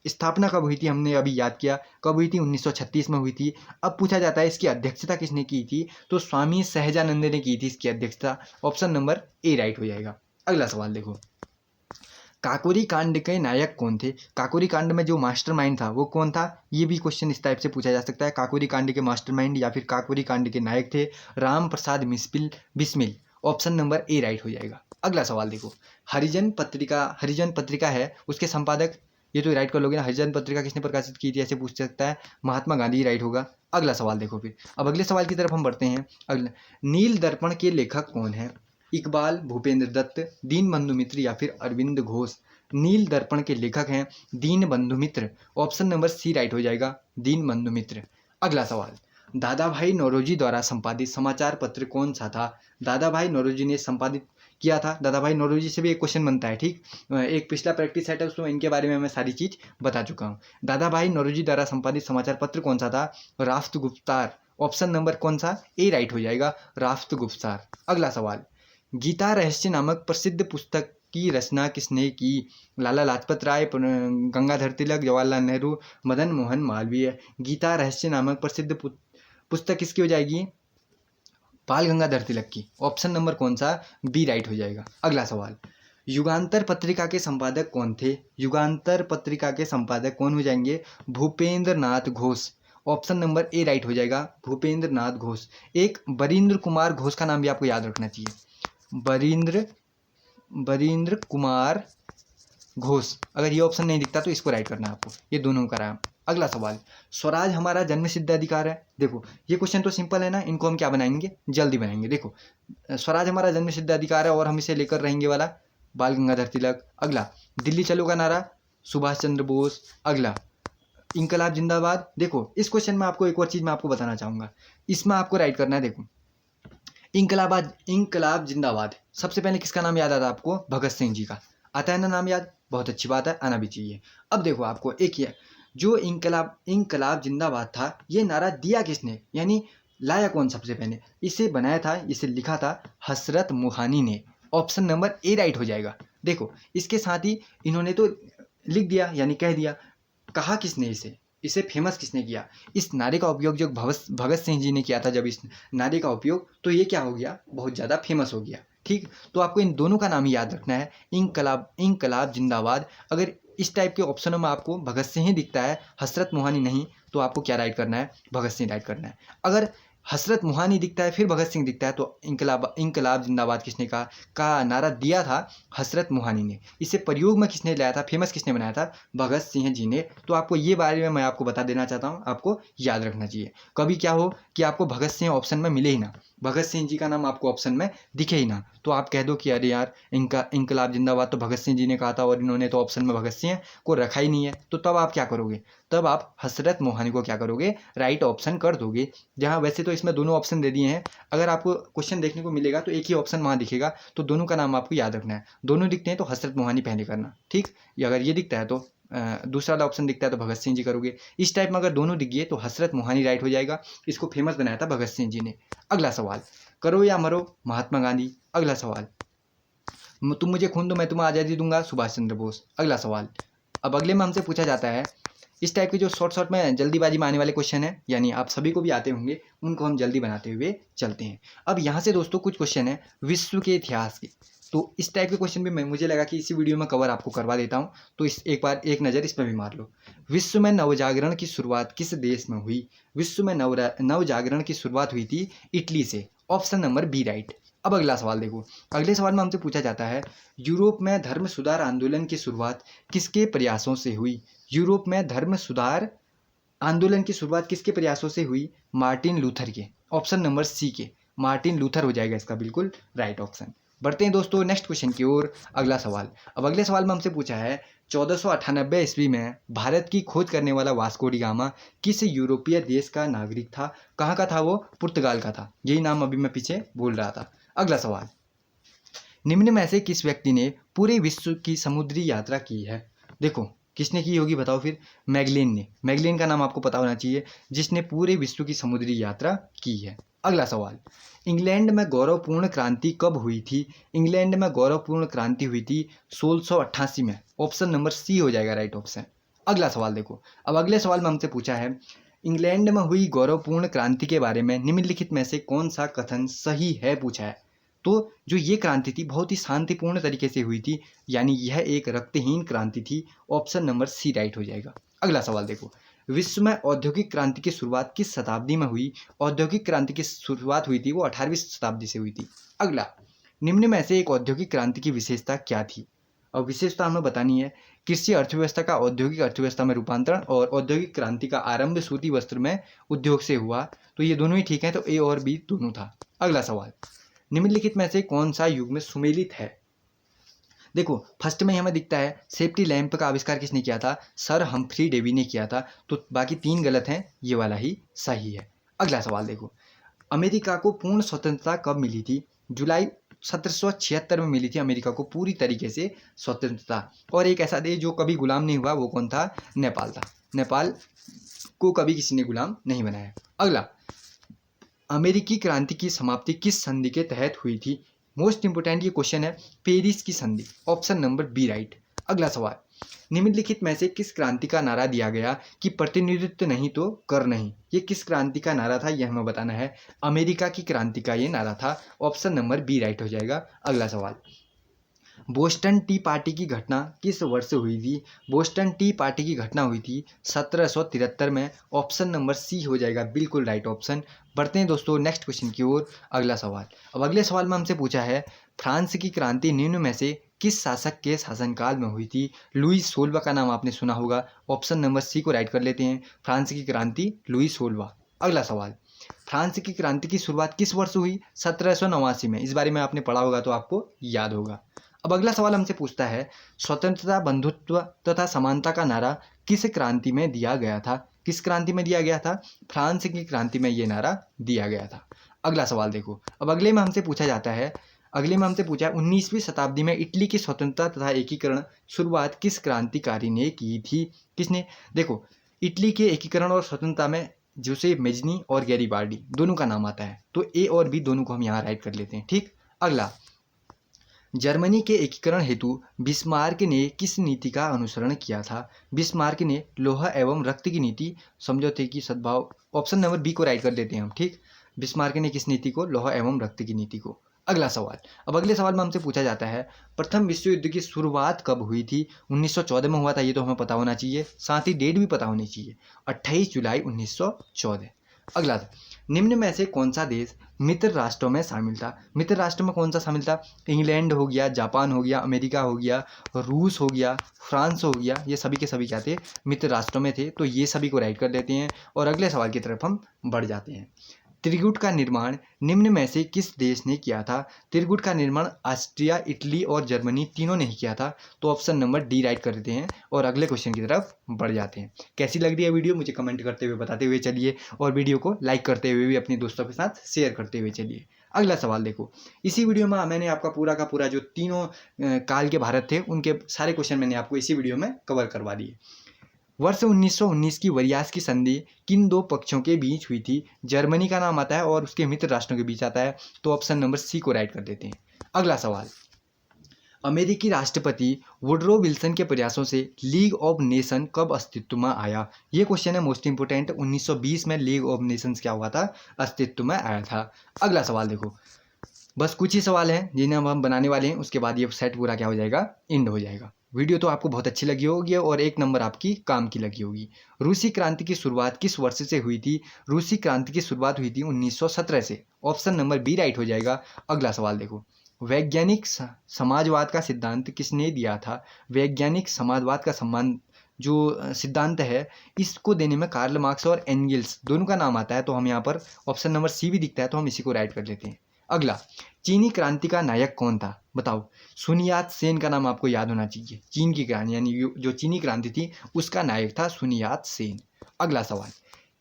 स्थापना कब हुई थी? हमने अभी याद किया कब हुई थी, 1936 में हुई थी। अब पूछा जाता है इसकी अध्यक्षता किसने की थी? तो स्वामी सहजानंद ने की थी इसकी अध्यक्षता। ऑप्शन नंबर ए राइट हो जाएगा। अगला सवाल देखो, काकोरी कांड के नायक कौन थे? काकोरी कांड में जो मास्टरमाइंड था वो कौन था? ये भी क्वेश्चन इस टाइप से पूछा जा सकता है। काकोरी कांड के मास्टरमाइंड या फिर काकोरी कांड के नायक थे Ram Prasad Bismil. Option number A right हो जाएगा। अगला सवाल देखो, हरिजन पत्रिका है, उसके संपादक, ये तो राइट कर लोगे ना, हरिजन पत्रिका किसने प्रकाशित की थी ऐसे पूछ सकता है, महात्मा गांधी राइट होगा। अगला सवाल देखो फिर, अब अगले सवाल की तरफ हम बढ़ते हैं। अगला, नील दर्पण के लेखक कौन है? इकबाल, भूपेंद्र दत्त, दीनबंधु मित्र या फिर अरविंद घोष? नील दर्पण के लेखक हैं दीनबंधु मित्र। ऑप्शन नंबर सी राइट हो जाएगा, दीनबंधु मित्र। अगला सवाल, दादा भाई नौरोजी द्वारा संपादित समाचार पत्र कौन सा था? दादा भाई नौरोजी ने संपादित किया था। दादा भाई नौरोजी से भी एक क्वेश्चन बनता है, ठीक। एक पिछला प्रैक्टिस सेट है, उसमें इनके बारे में मैं सारी चीज बता चुका हूँ। दादा भाई नौरोजी द्वारा संपादित समाचार पत्र कौन सा था? राष्ट्र गुप्तार। ऑप्शन नंबर कौन सा, ए राइट हो जाएगा, राफ्त गुफ्तार। अगला सवाल, गीता रहस्य नामक प्रसिद्ध पुस्तक की रचना किसने की? लाला लाजपत राय, गंगाधर तिलक, जवाहरलाल नेहरू, मदन मोहन मालवीय। गीता रहस्य नामक प्रसिद्ध पुस्तक किसकी हो जाएगी? बाल गंगाधर तिलक की। ऑप्शन नंबर कौन सा, बी राइट हो जाएगा। अगला सवाल, युगांतर पत्रिका के संपादक कौन थे? युगांतर पत्रिका के संपादक कौन हो जाएंगे? Bhupendra Nath Ghosh. Option number A right हो जाएगा, भूपेंद्र नाथ घोष। एक बरिंद्र कुमार घोष का नाम भी आपको याद रखना चाहिए, बरिंद्र कुमार घोष। अगर ये ऑप्शन नहीं दिखता तो इसको राइट करना है आपको, ये दोनों करा। अगला सवाल, स्वराज हमारा जन्मसिद्ध अधिकार है। देखो ये क्वेश्चन तो सिंपल है ना, इनको हम क्या बनाएंगे, जल्दी बनाएंगे। देखो स्वराज हमारा जन्मसिद्ध अधिकार है और हम इसे लेकर रहेंगे वाला, बाल गंगाधर तिलक। अगला, दिल्ली चलो का नारा, सुभाष चंद्र बोस। अगला, इंकलाब जिंदाबाद। देखो इस क्वेश्चन में आपको एक और चीज मैं आपको बताना चाहूंगा, इसमें आपको राइट करना है। देखो इंकलाब जिंदाबाद, सबसे पहले किसका नाम याद आता है आपको? भगत सिंह जी का। आता है ना नाम याद, बहुत अच्छी बात है, आना भी चाहिए। अब देखो आपको एक ही है, जो इंकलाब जिंदाबाद था, ये नारा दिया किसने, यानी लाया कौन सबसे पहले? इसे बनाया था, इसे लिखा था हसरत मोहानी ने। ऑप्शन नंबर ए राइट हो जाएगा। देखो इसके साथ ही इन्होंने तो लिख दिया, यानी कह दिया, कहा किसने इसे फेमस किसने किया? इस नारे का उपयोग जो भगत सिंह जी ने किया था, जब इस नारे का उपयोग, तो ये क्या हो गया, बहुत ज़्यादा फेमस हो गया। ठीक, तो आपको इन दोनों का नाम ही याद रखना है, इंकलाब जिंदाबाद। अगर इस टाइप के ऑप्शनों में आपको भगत सिंह ही दिखता है, हसरत मोहानी नहीं, तो आपको क्या राइट करना है? भगत सिंह राइट करना है। अगर हसरत मोहानी दिखता है फिर भगत सिंह दिखता है, तो इंकलाब जिंदाबाद किसने कहा का नारा दिया था? हसरत मोहानी ने। इसे प्रयोग में किसने लाया था, फेमस किसने बनाया था? भगत सिंह जी ने। तो आपको ये बारे में मैं आपको बता देना चाहता हूँ, आपको याद रखना चाहिए। कभी क्या हो कि आपको भगत सिंह ऑप्शन में मिले ही ना, भगत सिंह जी का नाम आपको ऑप्शन में दिखे ही ना, तो आप कह दो कि अरे यार इंकलाब जिंदाबाद तो भगत सिंह जी ने कहा था और इन्होंने तो ऑप्शन में भगत सिंह को रखा ही नहीं है, तो तब आप क्या करोगे? तब आप हसरत मोहानी को क्या करोगे? राइट ऑप्शन कर दोगे। जहाँ वैसे तो इसमें दोनों ऑप्शन दे दिए हैं, अगर आपको क्वेश्चन देखने को मिलेगा तो एक ही ऑप्शन वहाँ दिखेगा, तो दोनों का नाम आपको याद रखना है। दोनों दिखते हैं तो हसरत मोहानी पहले करना, ठीक। अगर ये दिखता है तो दूसरा वाला ऑप्शन दिखता है तो भगत सिंह जी करोगे। इस टाइप में अगर दोनों दिख गए तो हसरत मोहानी राइट हो जाएगा, इसको फेमस बनाया था भगत सिंह जी ने। अगला सवाल, करो या मरो महात्मा गांधी। अगला सवाल, तुम मुझे खून दो मैं तुम्हें आज़ादी दूंगा, सुभाष चंद्र बोस। अगला सवाल, अब अगले में हमसे पूछा जाता है, इस टाइप के जो शॉर्ट में जल्दीबाजी में आने वाले क्वेश्चन है, यानी आप सभी को भी आते होंगे, उनको हम जल्दी बनाते हुए चलते हैं। अब यहाँ से दोस्तों कुछ क्वेश्चन है विश्व के इतिहास के, तो इस टाइप के क्वेश्चन भी मुझे लगा कि इसी वीडियो में कवर आपको करवा देता हूँ, तो इस एक बार एक नज़र इसमें भी मार लो। विश्व में नवजागरण की शुरुआत किस देश में हुई? विश्व में नवजागरण की शुरुआत हुई थी इटली से। Option number B right. अब अगला सवाल देखो, अगले सवाल में हमसे पूछा जाता है, यूरोप में धर्म सुधार आंदोलन की शुरुआत किसके प्रयासों से हुई? यूरोप में धर्म सुधार आंदोलन की शुरुआत किसके प्रयासों से हुई? मार्टिन लूथर के। ऑप्शन नंबर सी के, मार्टिन लूथर हो जाएगा इसका बिल्कुल राइट ऑप्शन। बढ़ते हैं दोस्तों नेक्स्ट क्वेश्चन की ओर। अगला सवाल, अब अगले सवाल में हमसे पूछा है, 1498 ईस्वी में भारत की खोज करने वाला वास्को डी गामा किस यूरोपीय देश का नागरिक था? कहाँ का था वो? पुर्तगाल का था, यही नाम अभी मैं पीछे बोल रहा था। अगला सवाल, निम्न में से किस व्यक्ति ने पूरे विश्व की समुद्री यात्रा की है? देखो किसने की होगी बताओ फिर? मैगलेन ने। मैगलेन का नाम आपको पता होना चाहिए, जिसने पूरे विश्व की समुद्री यात्रा की है। अगला सवाल, इंग्लैंड में गौरवपूर्ण क्रांति कब हुई थी? इंग्लैंड में गौरवपूर्ण क्रांति हुई थी 1688 में। ऑप्शन नंबर सी हो जाएगा राइट ऑप्शन। अगला सवाल देखो, अब अगले सवाल में हमसे पूछा है, इंग्लैंड में हुई गौरवपूर्ण क्रांति के बारे में निम्नलिखित में से कौन सा कथन सही है पूछा है। तो जो ये क्रांति थी बहुत ही शांतिपूर्ण तरीके से हुई थी, यानी यह एक रक्तहीन क्रांति थी। ऑप्शन नंबर सी राइट हो जाएगा। अगला सवाल देखो, विश्व में औद्योगिक क्रांति की शुरुआत किस शताब्दी में हुई? औद्योगिक क्रांति की शुरुआत हुई थी वो 18वीं शताब्दी से हुई थी। अगला, निम्न में से एक औद्योगिक क्रांति की विशेषता क्या थी? और विशेषता हमें बतानी है, कृषि अर्थव्यवस्था का औद्योगिक अर्थव्यवस्था में रूपांतरण और औद्योगिक क्रांति का आरंभ सूती वस्त्र में उद्योग से हुआ। तो ये दोनों ही ठीक है, तो ए और बी दोनों था। अगला सवाल, निम्नलिखित में से कौन सा युग में सुमेलित है? देखो फर्स्ट में हमें दिखता है सेफ्टी लैंप का आविष्कार किसने किया था? सर हम्फ्री डेवी ने किया था, तो बाकी तीन गलत हैं, ये वाला ही सही है। अगला सवाल देखो, अमेरिका को पूर्ण स्वतंत्रता कब मिली थी? जुलाई 1776 में मिली थी अमेरिका को पूरी तरीके से स्वतंत्रता। और एक ऐसा देश जो कभी गुलाम नहीं हुआ वो कौन था? नेपाल था। नेपाल को कभी किसी ने गुलाम नहीं बनाया। अगला, अमेरिकी क्रांति की समाप्ति किस संधि के तहत हुई थी? मोस्ट इंपोर्टेंट ये क्वेश्चन है, पेरिस की संधि, ऑप्शन नंबर बी राइट। अगला सवाल, निम्नलिखित में से किस क्रांति का नारा दिया गया कि प्रतिनिधित्व नहीं तो कर नहीं? ये किस क्रांति का नारा था, यह हमें बताना है। अमेरिका की क्रांति का ये नारा था, ऑप्शन नंबर बी राइट हो जाएगा। अगला सवाल, बोस्टन टी पार्टी की घटना किस वर्ष हुई थी? बोस्टन टी पार्टी की घटना हुई थी 1773 में, ऑप्शन नंबर सी हो जाएगा बिल्कुल राइट ऑप्शन। बढ़ते हैं दोस्तों नेक्स्ट क्वेश्चन की ओर। अगला सवाल, अब अगले सवाल में हमसे पूछा है, फ्रांस की क्रांति निम्न में से किस शासक के शासनकाल में हुई थी? लुई 16 का नाम आपने सुना होगा, ऑप्शन नंबर सी को राइट कर लेते हैं। फ्रांस की क्रांति लुई 16। अगला सवाल, फ्रांस की क्रांति की शुरुआत किस वर्ष हुई? 1789 में। इस बारे में आपने पढ़ा होगा तो आपको याद होगा। अब अगला सवाल हमसे पूछता है, स्वतंत्रता, बंधुत्व तथा समानता का नारा किस क्रांति में दिया गया था? किस क्रांति में दिया गया था? फ्रांस की क्रांति में ये नारा दिया गया था। अगला सवाल देखो, अब अगले में हमसे पूछा जाता है, अगले में हमसे पूछा है 19वीं शताब्दी में इटली की स्वतंत्रता तथा एकीकरण शुरुआत किस क्रांतिकारी ने की थी? किसने? देखो, इटली के एकीकरण और स्वतंत्रता में जोसे मेजनी और गैरिबाल्डी दोनों का नाम आता है, तो ए और बी दोनों को हम यहाँ राइट कर लेते हैं। ठीक। अगला, जर्मनी के एकीकरण हेतु बिस्मार्क ने किस नीति का अनुसरण किया था? बिस्मार्क ने लोहा एवं रक्त की नीति, समझौते की सद्भाव, ऑप्शन नंबर बी को राइट कर देते हैं हम। ठीक। बिस्मार्क ने किस नीति को? लोहा एवं रक्त की नीति को। अगला सवाल, अब अगले सवाल में हमसे पूछा जाता है, प्रथम विश्व युद्ध की शुरुआत कब हुई थी? 1914 में हुआ था, ये तो हमें पता होना चाहिए, साथ ही डेट भी पता होनी चाहिए, 28 जुलाई 1914। अगला, निम्न में से कौन सा देश मित्र राष्ट्रों में शामिल था? मित्र राष्ट्रों में कौन सा शामिल था? इंग्लैंड हो गया, जापान हो गया, अमेरिका हो गया, रूस हो गया, फ्रांस हो गया, ये सभी के सभी क्या थे? मित्र राष्ट्रों में थे, तो ये सभी को राइट कर देते हैं और अगले सवाल की तरफ हम बढ़ जाते हैं। त्रिगुट का निर्माण निम्न में से किस देश ने किया था? त्रिगुट का निर्माण ऑस्ट्रिया, इटली और जर्मनी तीनों ने ही किया था, तो ऑप्शन नंबर डी राइट कर देते हैं और अगले क्वेश्चन की तरफ बढ़ जाते हैं। कैसी लग रही है वीडियो मुझे कमेंट करते हुए बताते हुए चलिए और वीडियो को लाइक करते हुए भी अपने दोस्तों के साथ शेयर करते हुए चलिए। अगला सवाल देखो, इसी वीडियो में मैंने आपका पूरा का पूरा जो तीनों काल के भारत थे उनके सारे क्वेश्चन मैंने आपको इसी वीडियो में कवर करवा दिए। वर्ष 1919 की वरियास की संधि किन दो पक्षों के बीच हुई थी? जर्मनी का नाम आता है और उसके मित्र राष्ट्रों के बीच आता है, तो ऑप्शन नंबर सी को राइट कर देते हैं। अगला सवाल, अमेरिकी राष्ट्रपति वुडरो विल्सन के प्रयासों से लीग ऑफ नेशन कब अस्तित्व में आया? ये क्वेश्चन है मोस्ट इंपोर्टेंट। 1920 में लीग ऑफ नेशंस क्या हुआ था? अस्तित्व में आया था। अगला सवाल देखो, बस कुछ ही सवाल हैं जिन्हें हम बनाने वाले हैं, उसके बाद ये सेट पूरा क्या हो जाएगा? एंड हो जाएगा। वीडियो तो आपको बहुत अच्छी लगी होगी और एक नंबर आपकी काम की लगी होगी। रूसी क्रांति की शुरुआत किस वर्ष से हुई थी? रूसी क्रांति की शुरुआत हुई थी 1917 से, ऑप्शन नंबर बी राइट हो जाएगा। अगला सवाल देखो, वैज्ञानिक समाजवाद का सिद्धांत किसने दिया था? वैज्ञानिक समाजवाद का जो सिद्धांत है इसको देने में कार्ल मार्क्स और एंगल्स दोनों का नाम आता है, तो हम यहाँ पर ऑप्शन नंबर सी भी दिखता है तो हम इसी को राइट कर लेते हैं। अगला, चीनी क्रांति का नायक कौन था? बताओ। सुन यात सेन का नाम आपको याद होना चाहिए। चीन की क्रांति यानी जो चीनी क्रांति थी उसका नायक था सुन यात सेन। अगला सवाल,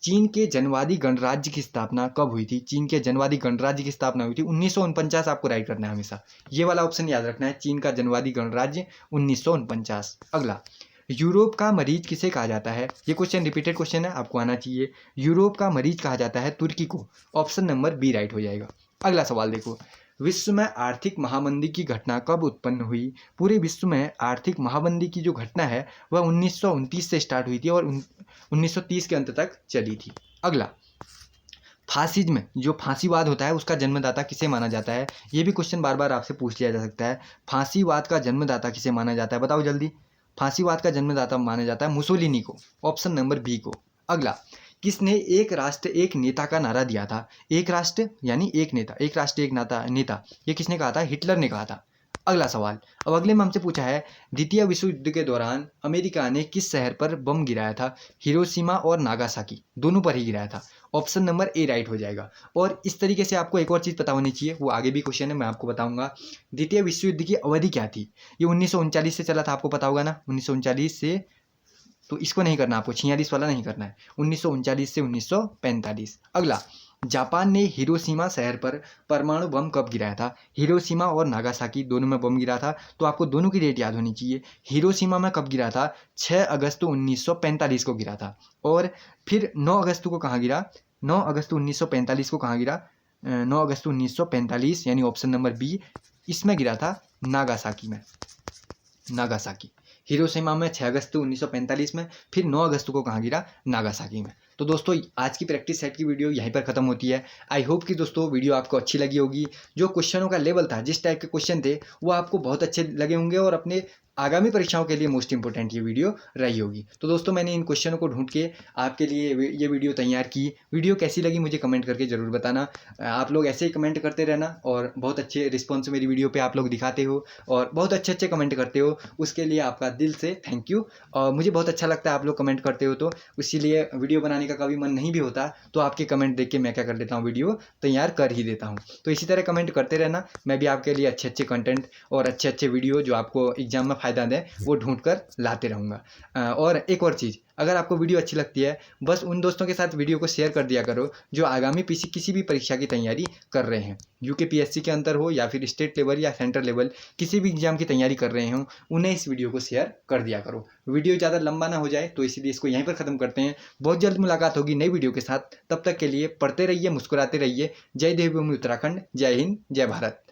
चीन के जनवादी गणराज्य की स्थापना कब हुई थी? चीन के जनवादी गणराज्य की स्थापना हुई थी 1949, आपको राइट करना है हमेशा, ये वाला ऑप्शन याद रखना है, चीन का जनवादी गणराज्य 1949। अगला, यूरोप का मरीज किसे कहा जाता है? ये क्वेश्चन रिपीटेड क्वेश्चन है, आपको आना चाहिए। यूरोप का मरीज कहा जाता है तुर्की को, ऑप्शन नंबर बी राइट हो जाएगा। अगला सवाल देखो, विश्व में आर्थिक महामंदी की घटना कब उत्पन्न हुई? पूरे विश्व में आर्थिक महामंदी की जो घटना है वह 1929 से स्टार्ट हुई थी और 1930 के अंत तक चली थी। अगला, फासिज्म जो फांसीवाद होता है उसका जन्मदाता किसे माना जाता है? ये भी क्वेश्चन बार बार आपसे पूछ लिया जा सकता है। फांसीवाद का जन्मदाता किसे माना जाता है? बताओ जल्दी। फांसीवाद का जन्मदाता माना जाता है मुसोलिनी को, ऑप्शन नंबर बी को। अगला, किसने एक राष्ट्र एक नेता का नारा दिया था? एक राष्ट्र यानी एक नेता, एक राष्ट्र एक नेता, ये किसने कहा था? हिटलर ने कहा था। अगला सवाल, अब अगले में हमसे पूछा है, द्वितीय विश्व युद्ध के दौरान अमेरिका ने किस शहर पर बम गिराया था? हिरोशिमा और नागासाकी दोनों पर ही गिराया था, ऑप्शन नंबर ए राइट हो जाएगा। और इस तरीके से आपको एक और चीज़ पता होनी चाहिए, वो आगे भी क्वेश्चन है मैं आपको बताऊंगा। द्वितीय विश्व युद्ध की अवधि क्या थी? ये 1939 से चला था, आपको पता होगा ना, 1939 से, तो इसको नहीं करना, आपको 46 वाला नहीं करना है, 1939 से 1945। अगला, जापान ने हिरोशिमा शहर पर परमाणु बम कब गिराया था? हिरोशिमा और नागासाकी दोनों में बम गिरा था, तो आपको दोनों की डेट याद होनी चाहिए। हिरोशिमा में कब गिरा था? 6 अगस्त 1945 को गिरा था, और फिर 9 अगस्त को कहाँ गिरा? 9 अगस्त 1945 को कहाँ गिरा? 9 अगस्त 1945 यानी ऑप्शन नंबर बी, इसमें गिरा था नागासाकी में। नागासाकी। हिरोशिमा में 6 अगस्त 1945 में, फिर 9 अगस्त को कहाँ गिरा? नागासाकी में। तो दोस्तों आज की प्रैक्टिस सेट की वीडियो यहीं पर खत्म होती है। आई होप कि दोस्तों वीडियो आपको अच्छी लगी होगी। जो क्वेश्चनों का लेवल था, जिस टाइप के क्वेश्चन थे, वो आपको बहुत अच्छे लगे होंगे और अपने आगामी परीक्षाओं के लिए मोस्ट इंपॉर्टेंट ये वीडियो रही होगी। तो दोस्तों मैंने इन क्वेश्चनों को ढूंढ के आपके लिए ये वीडियो तैयार की। वीडियो कैसी लगी मुझे कमेंट करके ज़रूर बताना। आप लोग ऐसे ही कमेंट करते रहना और बहुत अच्छे रिस्पॉन्स मेरी वीडियो पे आप लोग दिखाते हो और बहुत अच्छे अच्छे कमेंट करते हो, उसके लिए आपका दिल से थैंक यू। और मुझे बहुत अच्छा लगता है आप लोग कमेंट करते हो, तो इसीलिए वीडियो बनाने का कभी मन नहीं भी होता तो आपके कमेंट देख के मैं क्या कर लेता हूँ, वीडियो तैयार कर ही देता हूँ। तो इसी तरह कमेंट करते रहना, मैं भी आपके लिए अच्छे अच्छे कंटेंट और अच्छे अच्छे वीडियो जो आपको एग्जाम में फ़ायदा दें वो ढूंढ कर लाते रहूँगा। और एक और चीज़, अगर आपको वीडियो अच्छी लगती है बस उन दोस्तों के साथ वीडियो को शेयर कर दिया करो जो आगामी किसी भी परीक्षा की तैयारी कर रहे हैं, यूकेपीएससी के अंदर हो या फिर स्टेट लेवल या सेंट्रल लेवल, किसी भी एग्जाम की तैयारी कर रहे हो, उन्हें इस वीडियो को शेयर कर दिया करो। वीडियो ज़्यादा लंबा ना हो जाए तो इसीलिए इसको यहीं पर ख़त्म करते हैं। बहुत जल्द मुलाकात होगी नई वीडियो के साथ, तब तक के लिए पढ़ते रहिए, मुस्कुराते रहिए। जय देवभूमि उत्तराखंड, जय हिंद, जय भारत।